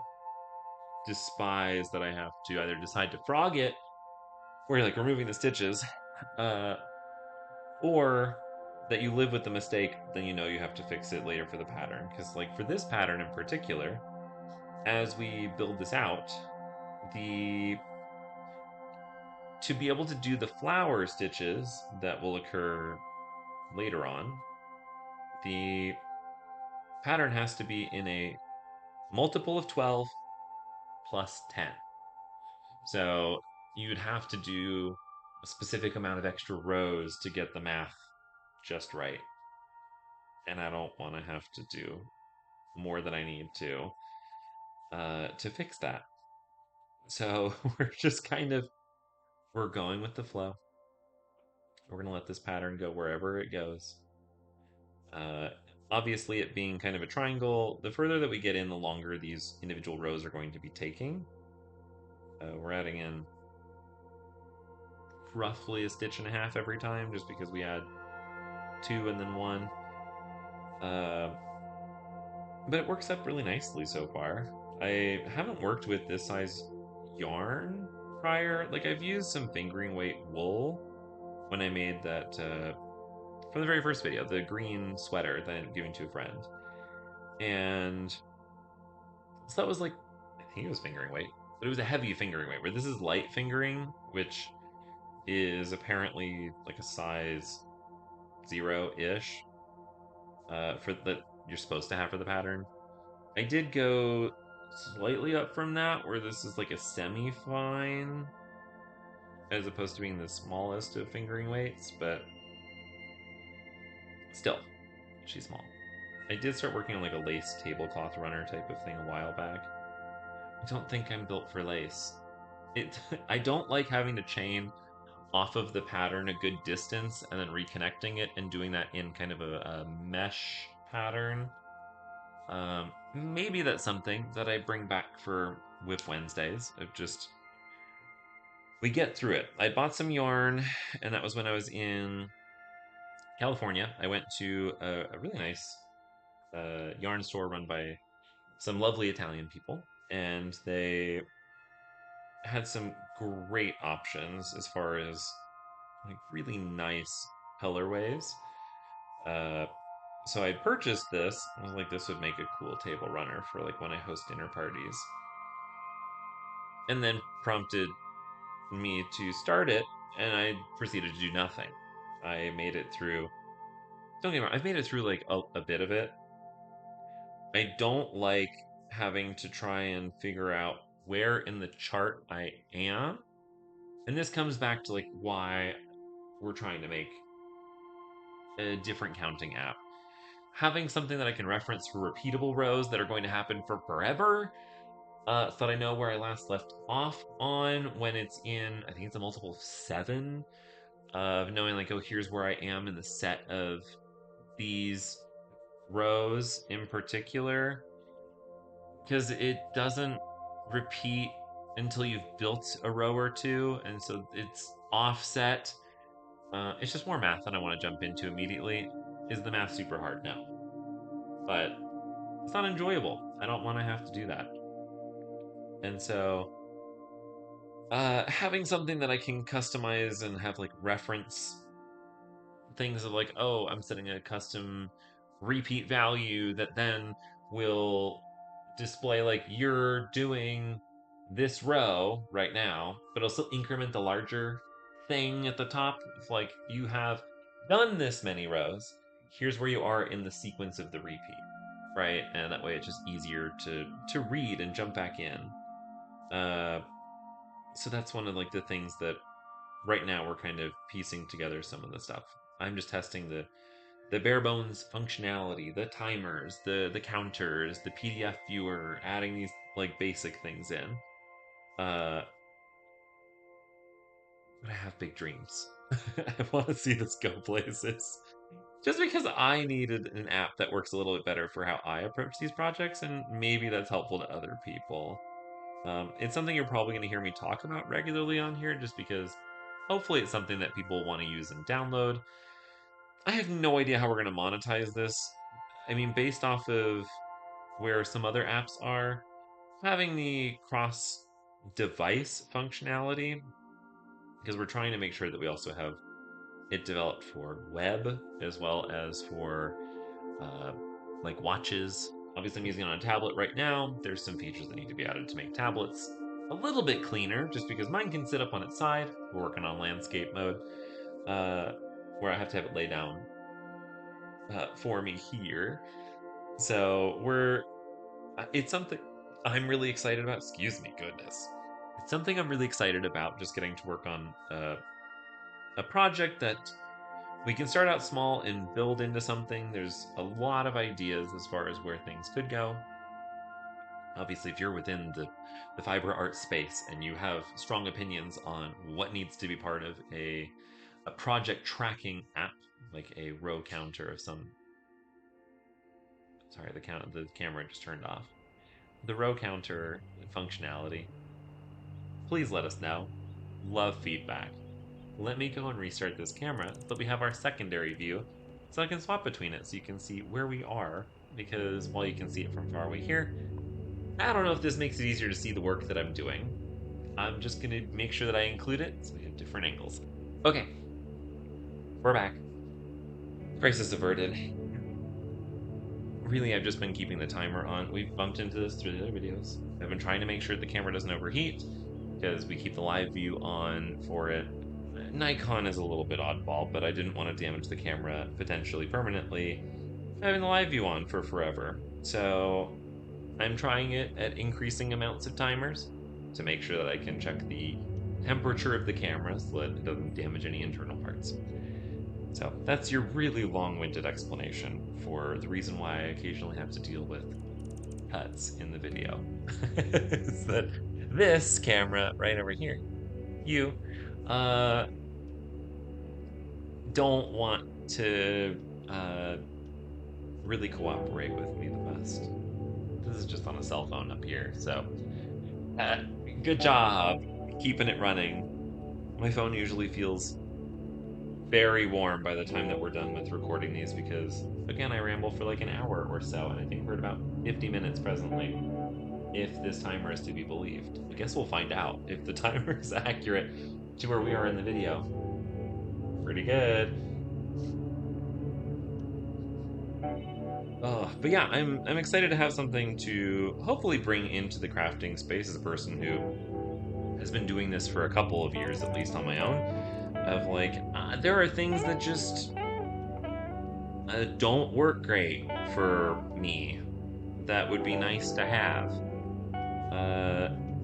despise that I have to either decide to frog it, where you're like removing the stitches, uh, or that you live with the mistake, then you know you have to fix it later for the pattern. Because, like, for this pattern in particular, as we build this out, the to be able to do the flower stitches that will occur later on, the pattern has to be in a multiple of 12 plus 10. So you'd have to do a specific amount of extra rows to get the math just right. And I don't want to have to do more than I need to fix that. So we're just kind of we're going with the flow. We're gonna let this pattern go wherever it goes. Uh, Obviously, it being kind of a triangle, the further that we get in, the longer these individual rows are going to be taking. We're adding in roughly a stitch and a half every time, just because we add 2 and then 1. Uh, but it works up really nicely so far. I haven't worked with this size yarn prior. Like, I've used some fingering weight wool when I made that from the very first video, the green sweater that I ended up giving to a friend. And so that was like, I think it was fingering weight, but it was a heavy fingering weight, where this is light fingering, which is apparently like a size 0-ish for that you're supposed to have for the pattern. I did go slightly up from that, where this is like a semi-fine, as opposed to being the smallest of fingering weights, but still, she's small. I did start working on like a lace tablecloth runner type of thing a while back. I don't think I'm built for lace. It I don't like having to chain off of the pattern a good distance and then reconnecting it and doing that in kind of a mesh pattern. Maybe that's something that I bring back for Whip Wednesdays. Of just we get through it. I bought some yarn, and that was when I was in California. I went to a really nice yarn store run by some lovely Italian people, and they had some great options as far as like really nice colorways. Uh, so I purchased this. I was like, this would make a cool table runner for like when I host dinner parties. And then prompted me to start it, and I proceeded to do nothing. I made it through. Don't get me wrong, I've made it through like a bit of it. I don't like having to try and figure out where in the chart I am. And this comes back to like why we're trying to make a different counting app. Having something that I can reference for repeatable rows that are going to happen for forever, so that I know where I last left off on when it's in, I think it's a multiple of 7, of knowing like, oh, here's where I am in the set of these rows in particular, because it doesn't repeat until you've built a row or two, and so it's offset. It's just more math that I want to jump into immediately. Is the math super hard? No. But it's not enjoyable. I don't want to have to do that. And so having something that I can customize and have like reference things of like, oh, I'm setting a custom repeat value that then will display like you're doing this row right now, but it'll still increment the larger thing at the top. It's like you have done this many rows, here's where you are in the sequence of the repeat, right? And that way it's just easier to read and jump back in. So that's one of like the things that right now we're kind of piecing together some of the stuff. I'm just testing the bare bones functionality, the timers, the counters, the PDF viewer, adding these like basic things in. But I have big dreams. I want to see this go places. Just because I needed an app that works a little bit better for how I approach these projects, and maybe that's helpful to other people. It's something you're probably going to hear me talk about regularly on here, just because hopefully it's something that people want to use and download. I have no idea how we're going to monetize this. I mean, based off of where some other apps are, having the cross device functionality, because we're trying to make sure that we also have it developed for web as well as for uh, like watches. Obviously, I'm using it on a tablet right now. There's some features that need to be added to make tablets a little bit cleaner, just because mine can sit up on its side. We're working on landscape mode, uh, where I have to have it lay down for me here. So it's something I'm really excited about. Excuse me, goodness. It's something I'm really excited about, just getting to work on a project that we can start out small and build into something. There's a lot of ideas as far as where things could go. Obviously, if you're within the fiber art space and you have strong opinions on what needs to be part of a project tracking app, like a row counter of some. Sorry, the camera just turned off. The row counter functionality. Please let us know. Love feedback. Let me go and restart this camera so that we have our secondary view, so I can swap between it so you can see where we are, because while you can see it from far away here, I don't know if this makes it easier to see the work that I'm doing. I'm just going to make sure that I include it so we have different angles. Okay, we're back. Crisis averted. Really, I've just been keeping the timer on. We've bumped into this through the other videos. I've been trying to make sure the camera doesn't overheat, because we keep the live view on for it. Nikon is a little bit oddball, but I didn't want to damage the camera potentially permanently having the live view on for forever. So I'm trying it at increasing amounts of timers to make sure that I can check the temperature of the camera so that it doesn't damage any internal parts. So that's your really long-winded explanation for the reason why I occasionally have to deal with cuts in the video. Is that this camera right over here, you don't want to really cooperate with me the best. This is just on a cell phone up here, so good job keeping it running. My phone usually feels very warm by the time that we're done with recording these, because again, I ramble for like an hour or so, and I think we're at about 50 minutes presently, if this timer is to be believed. I guess we'll find out if the timer is accurate to where we are in the video. Pretty good. Oh, but yeah, I'm excited to have something to hopefully bring into the crafting space as a person who has been doing this for a couple of years, at least on my own. Of like, there are things that just don't work great for me that would be nice to have.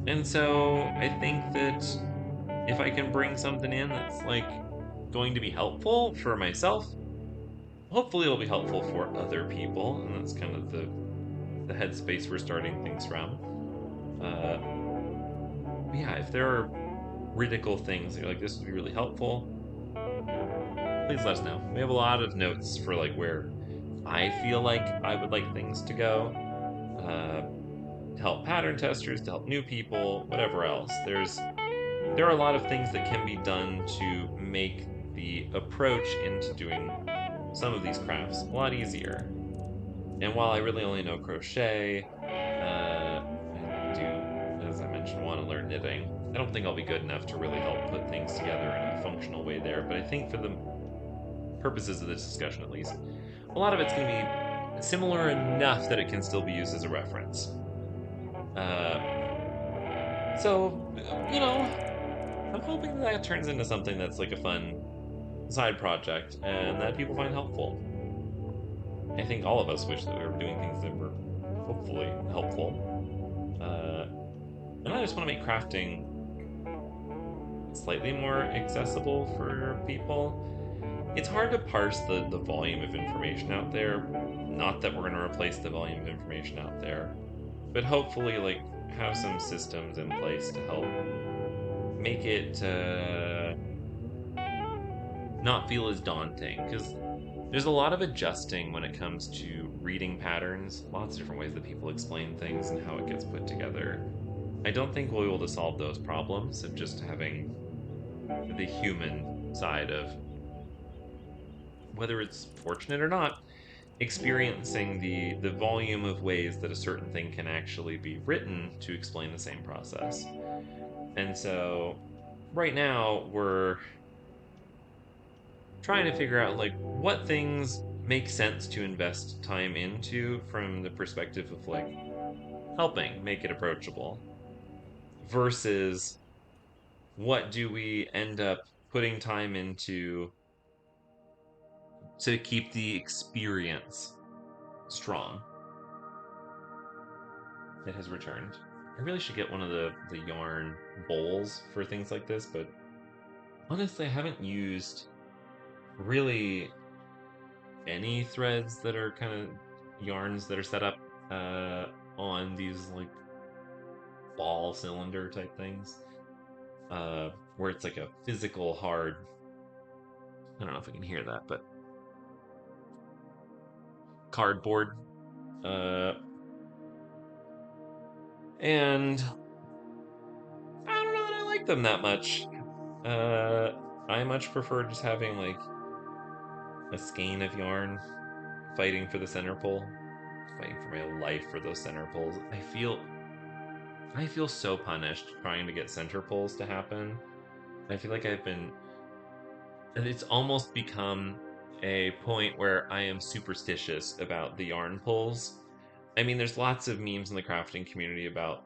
And so I think that if I can bring something in that's like going to be helpful for myself, hopefully it'll be helpful for other people, and that's kind of the headspace we're starting things from. Yeah, if there are critical things that you're like, this would be really helpful, please let us know. We have a lot of notes for like where I feel like I would like things to go, to help pattern testers, to help new people, whatever else. There are a lot of things that can be done to make the approach into doing some of these crafts a lot easier. And while I really only know crochet, I do, as I mentioned, want to learn knitting. I don't think I'll be good enough to really help put things together in a functional way there, but I think for the purposes of this discussion at least, a lot of it's going to be similar enough that it can still be used as a reference. So, you know, I'm hoping that turns into something that's like a fun side project and that people find helpful. I think all of us wish that we were doing things that were hopefully helpful. And I just want to make crafting slightly more accessible for people. It's hard to parse the volume of information out there. Not that we're going to replace the volume of information out there, but hopefully, like, have some systems in place to help make it not feel as daunting. Because there's a lot of adjusting when it comes to reading patterns, lots of different ways that people explain things and how it gets put together. I don't think we'll be able to solve those problems of just having the human side of, whether it's fortunate or not, experiencing the volume of ways that a certain thing can actually be written to explain the same process. And so right now we're trying to figure out like what things make sense to invest time into from the perspective of like helping make it approachable versus what do we end up putting time into to keep the experience strong. It has returned. I really should get one of the yarn bowls for things like this, but honestly, I haven't used really any threads that are kind of yarns that are set up on these like ball cylinder type things, where it's like a physical hard. I don't know if I can hear that, but cardboard. And I don't know that I like them that much. I much prefer just having like a skein of yarn fighting for the center pole, fighting for my life for those center poles. I feel so punished trying to get center poles to happen. I feel like it's almost become a point where I am superstitious about the yarn pulls. I mean, there's lots of memes in the crafting community about,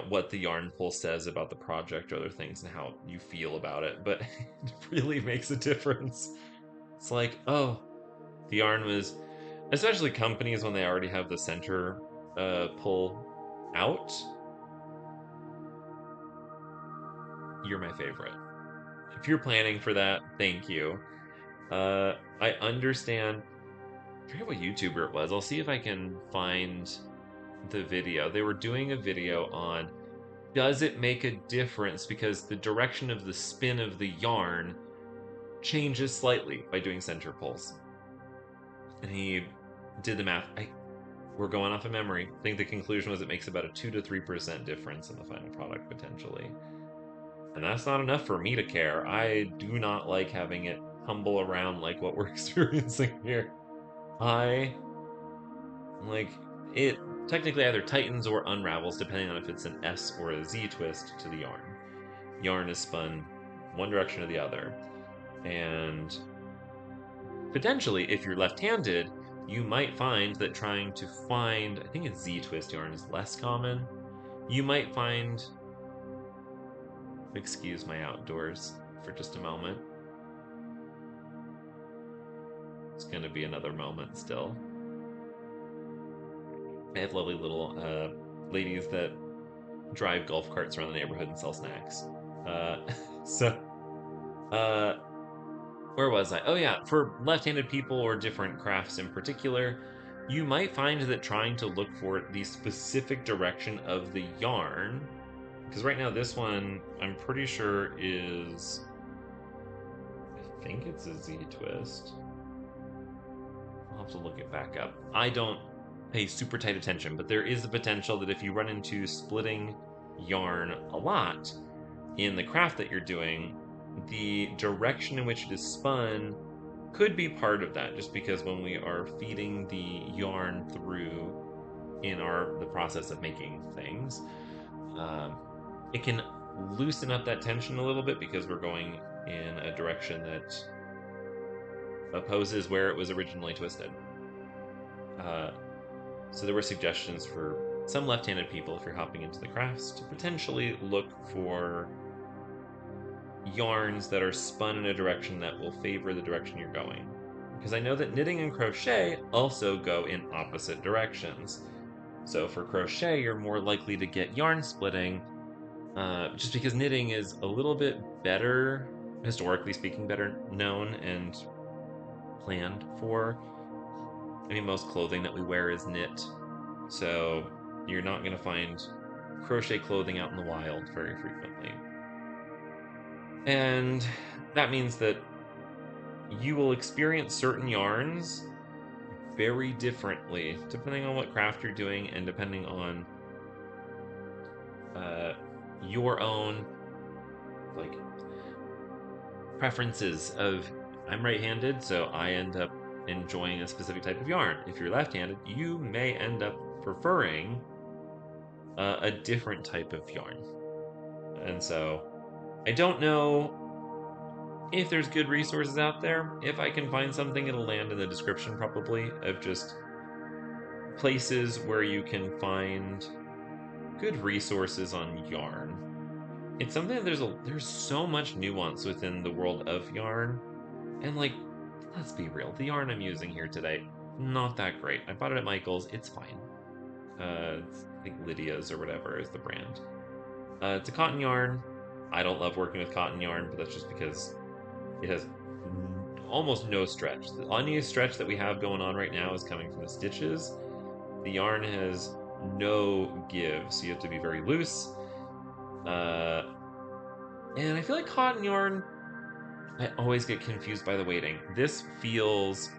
what the yarn pull says about the project or other things and how you feel about it, but it really makes a difference. It's like, oh, the yarn was, especially companies when they already have the center pull out. You're my favorite. If you're planning for that, thank you. I understand. I forget what YouTuber it was. I'll see if I can find the video. They were doing a video on, does it make a difference because the direction of the spin of the yarn changes slightly by doing center pulls? And he did the math. We're going off of memory. I think the conclusion was it makes about a 2 to 3% difference in the final product potentially. And that's not enough for me to care. I do not like having it tumble around like what we're experiencing here. I like it technically either tightens or unravels depending on if it's an S or a Z twist to the yarn. Yarn is spun one direction or the other. And potentially, if you're left-handed, you might find that trying to find, I think it's Z twist yarn is less common. You might find, excuse my outdoors for just a moment. It's going to be another moment still. I have lovely little ladies that drive golf carts around the neighborhood and sell snacks. So, where was I? Oh yeah, for left-handed people or different crafts in particular, you might find that trying to look for the specific direction of the yarn, because right now this one, I'm pretty sure is, I think it's a Z twist. I'll have to look it back up. I don't pay super tight attention, but there is the potential that if you run into splitting yarn a lot in the craft that you're doing, the direction in which it is spun could be part of that, just because when we are feeding the yarn through in the process of making things, it can loosen up that tension a little bit because we're going in a direction that opposes where it was originally twisted. So there were suggestions for some left-handed people, if you're hopping into the crafts, to potentially look for yarns that are spun in a direction that will favor the direction you're going. Because I know that knitting and crochet also go in opposite directions. So for crochet, you're more likely to get yarn splitting, just because knitting is a little bit better, historically speaking, better known and planned for. I mean, most clothing that we wear is knit, so you're not going to find crochet clothing out in the wild very frequently. And that means that you will experience certain yarns very differently depending on what craft you're doing and depending on your own like preferences of I'm right-handed, so I end up enjoying a specific type of yarn. If you're left-handed, you may end up preferring a different type of yarn. And so I don't know if there's good resources out there. If I can find something, it'll land in the description probably, of just places where you can find good resources on yarn. It's something that there's so much nuance within the world of yarn, and like, let's be real, the yarn I'm using here today, not that great. I bought it at Michael's. It's fine. It's, I think Lydia's or whatever is the brand. It's a cotton yarn. I don't love working with cotton yarn, but that's just because it has almost no stretch. The only stretch that we have going on right now is coming from the stitches. The yarn has no give, so you have to be very loose. And I feel like cotton yarn, I always get confused by the weighting. This feels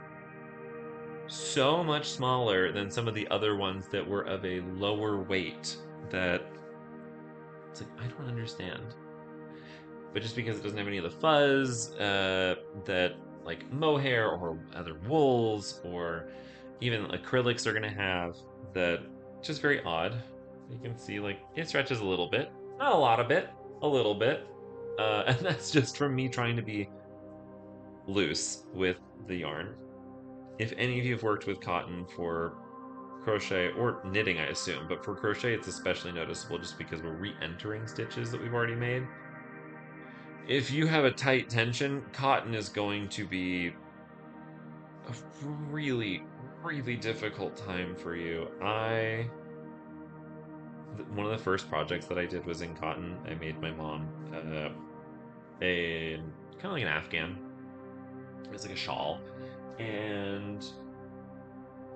so much smaller than some of the other ones that were of a lower weight that it's like, I don't understand. But just because it doesn't have any of the fuzz that like mohair or other wools or even acrylics are going to have, that just very odd. You can see like it stretches a little bit, not a lot of it, a little bit. And that's just from me trying to be loose with the yarn. If any of you have worked with cotton for crochet or knitting, I assume, but for crochet it's especially noticeable just because we're re-entering stitches that we've already made. If you have a tight tension, cotton is going to be a really, really difficult time for you. One of the first projects that I did was in cotton. I made my mom a kind of like an Afghan. It's like a shawl, and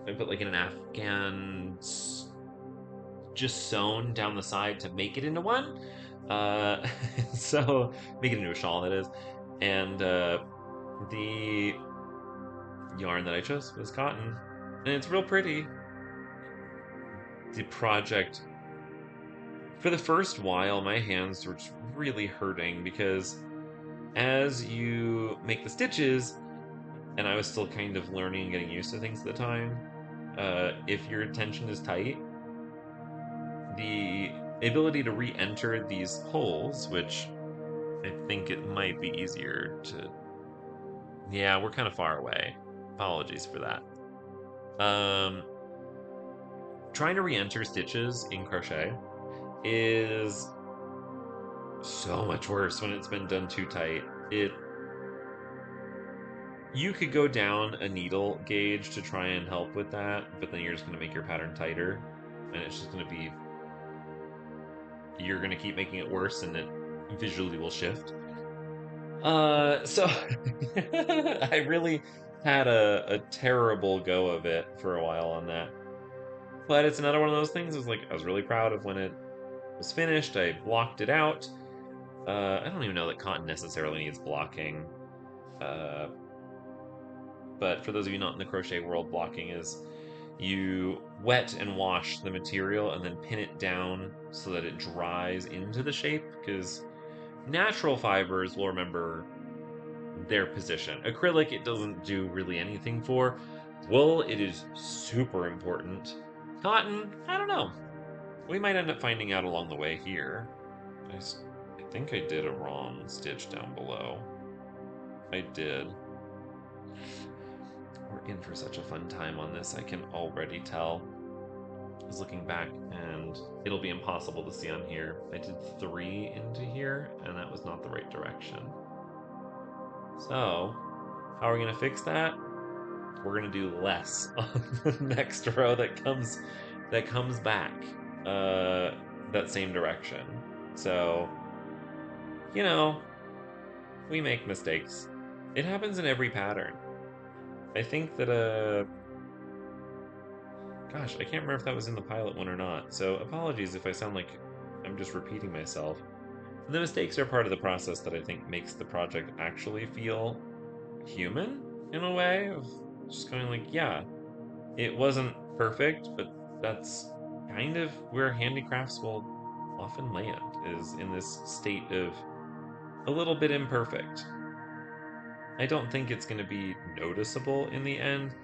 I put like an Afghan just sewn down the side to make it into one. So make it into a shawl, that is. And the yarn that I chose was cotton, and it's real pretty. The project, for the first while, my hands were just really hurting because as you make the stitches, and I was still kind of learning and getting used to things at the time, if your tension is tight, the ability to re-enter these holes, which I think it might be easier to... Yeah, we're kind of far away. Apologies for that. Trying to re-enter stitches in crochet is so much worse when it's been done too tight. You could go down a needle gauge to try and help with that, but then you're just going to make your pattern tighter, and it's just going to be... You're going to keep making it worse, and it visually will shift. So I really had a terrible go of it for a while on that. But it's another one of those things. I was really proud of when it was finished. I blocked it out. I don't even know that cotton necessarily needs blocking. But for those of you not in the crochet world, blocking is you wet and wash the material and then pin it down so that it dries into the shape, because natural fibers will remember their position. Acrylic, it doesn't do really anything for. Wool, it is super important. Cotton, I don't know. We might end up finding out along the way here. I think I did a wrong stitch down below. I did. We're in for such a fun time on this, I can already tell. was looking back, and it'll be impossible to see on here. I did 3 into here, and that was not the right direction. So, how are we going to fix that? We're going to do less on the next row that comes back that same direction. So, you know, we make mistakes. It happens in every pattern. I think that gosh, I can't remember if that was in the pilot one or not. So apologies if I sound like I'm just repeating myself. The mistakes are part of the process that I think makes the project actually feel human in a way of just going like, yeah, it wasn't perfect, but that's kind of where handicrafts will often land, is in this state of a little bit imperfect. I don't think it's going to be noticeable in the end.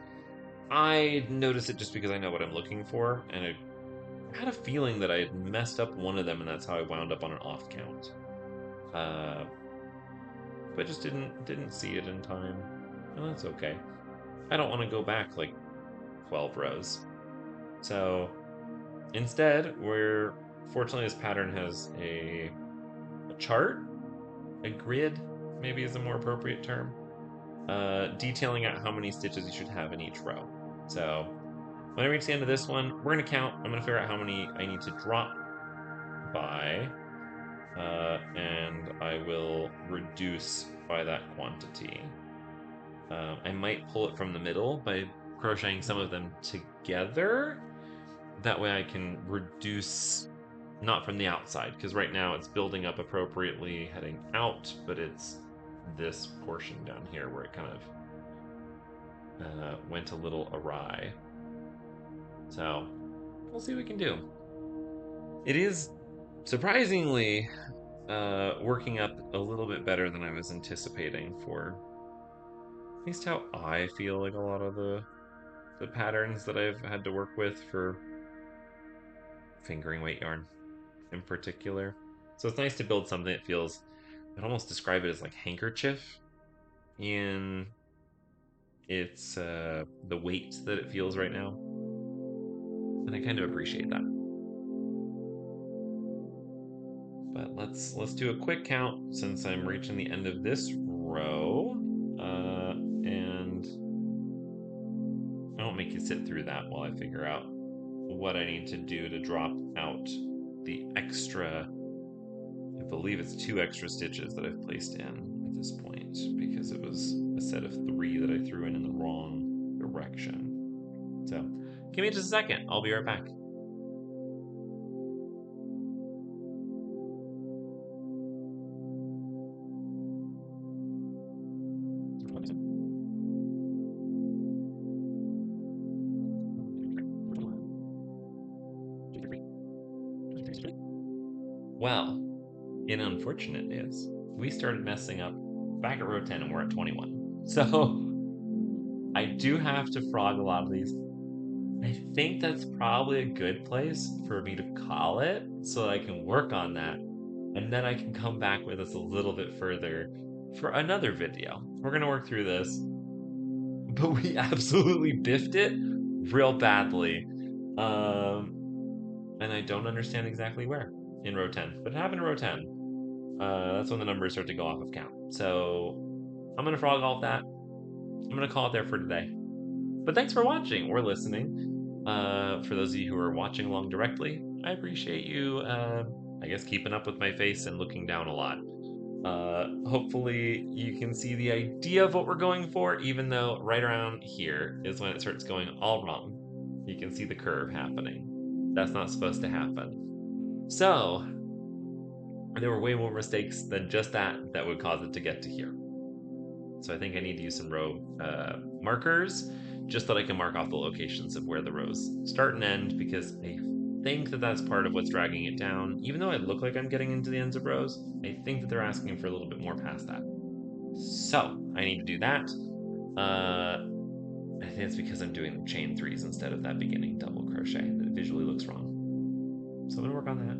I notice it just because I know what I'm looking for, and I had a feeling that I had messed up one of them, and that's how I wound up on an off count. But just didn't see it in time, and that's okay. I don't want to go back like 12 rows. So instead, fortunately this pattern has a chart, a grid, maybe is a more appropriate term, detailing out how many stitches you should have in each row. So when I reach the end of this one, we're going to count. I'm going to figure out how many I need to drop by, and I will reduce by that quantity. I might pull it from the middle by crocheting some of them together. That way I can reduce, not from the outside, because right now it's building up appropriately heading out, but it's this portion down here where it kind of went a little awry. So we'll see what we can do. It is surprisingly working up a little bit better than I was anticipating for at least how I feel like a lot of the patterns that I've had to work with for fingering weight yarn in particular. So it's nice to build something that feels, I'd almost describe it as like handkerchief in its the weight that it feels right now. And I kind of appreciate that. But let's do a quick count since I'm reaching the end of this row. And I won't make you sit through that while I figure out what I need to do to drop out the extra, I believe it's 2 extra stitches that I've placed in at this point, because it was a set of 3 that I threw in the wrong direction. So give me just a second, I'll be right back. Well, in unfortunate news, we started messing up back at row 10 and we're at 21. So I do have to frog a lot of these. I think that's probably a good place for me to call it so that I can work on that. And then I can come back with us a little bit further for another video. We're going to work through this. But we absolutely biffed it real badly. And I don't understand exactly where in row 10. But it happened in row 10. That's when the numbers start to go off of count. So I'm going to frog all of that. I'm going to call it there for today. But thanks for watching or listening. For those of you who are watching along directly, I appreciate you, I guess, keeping up with my face and looking down a lot. Hopefully you can see the idea of what we're going for, even though right around here is when it starts going all wrong. You can see the curve happening. That's not supposed to happen. So there were way more mistakes than just that would cause it to get to here. So I think I need to use some row markers just that I can mark off the locations of where the rows start and end, because I think that that's part of what's dragging it down. Even though I look like I'm getting into the ends of rows, I think that they're asking for a little bit more past that. So I need to do that. I think it's because I'm doing chain 3s instead of that beginning double crochet that visually looks wrong. So I'm gonna work on that.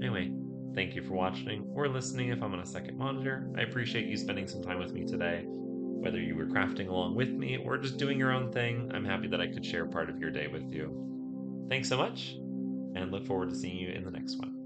Anyway, thank you for watching or listening if I'm on a second monitor. I appreciate you spending some time with me today. Whether you were crafting along with me or just doing your own thing, I'm happy that I could share part of your day with you. Thanks so much, and look forward to seeing you in the next one.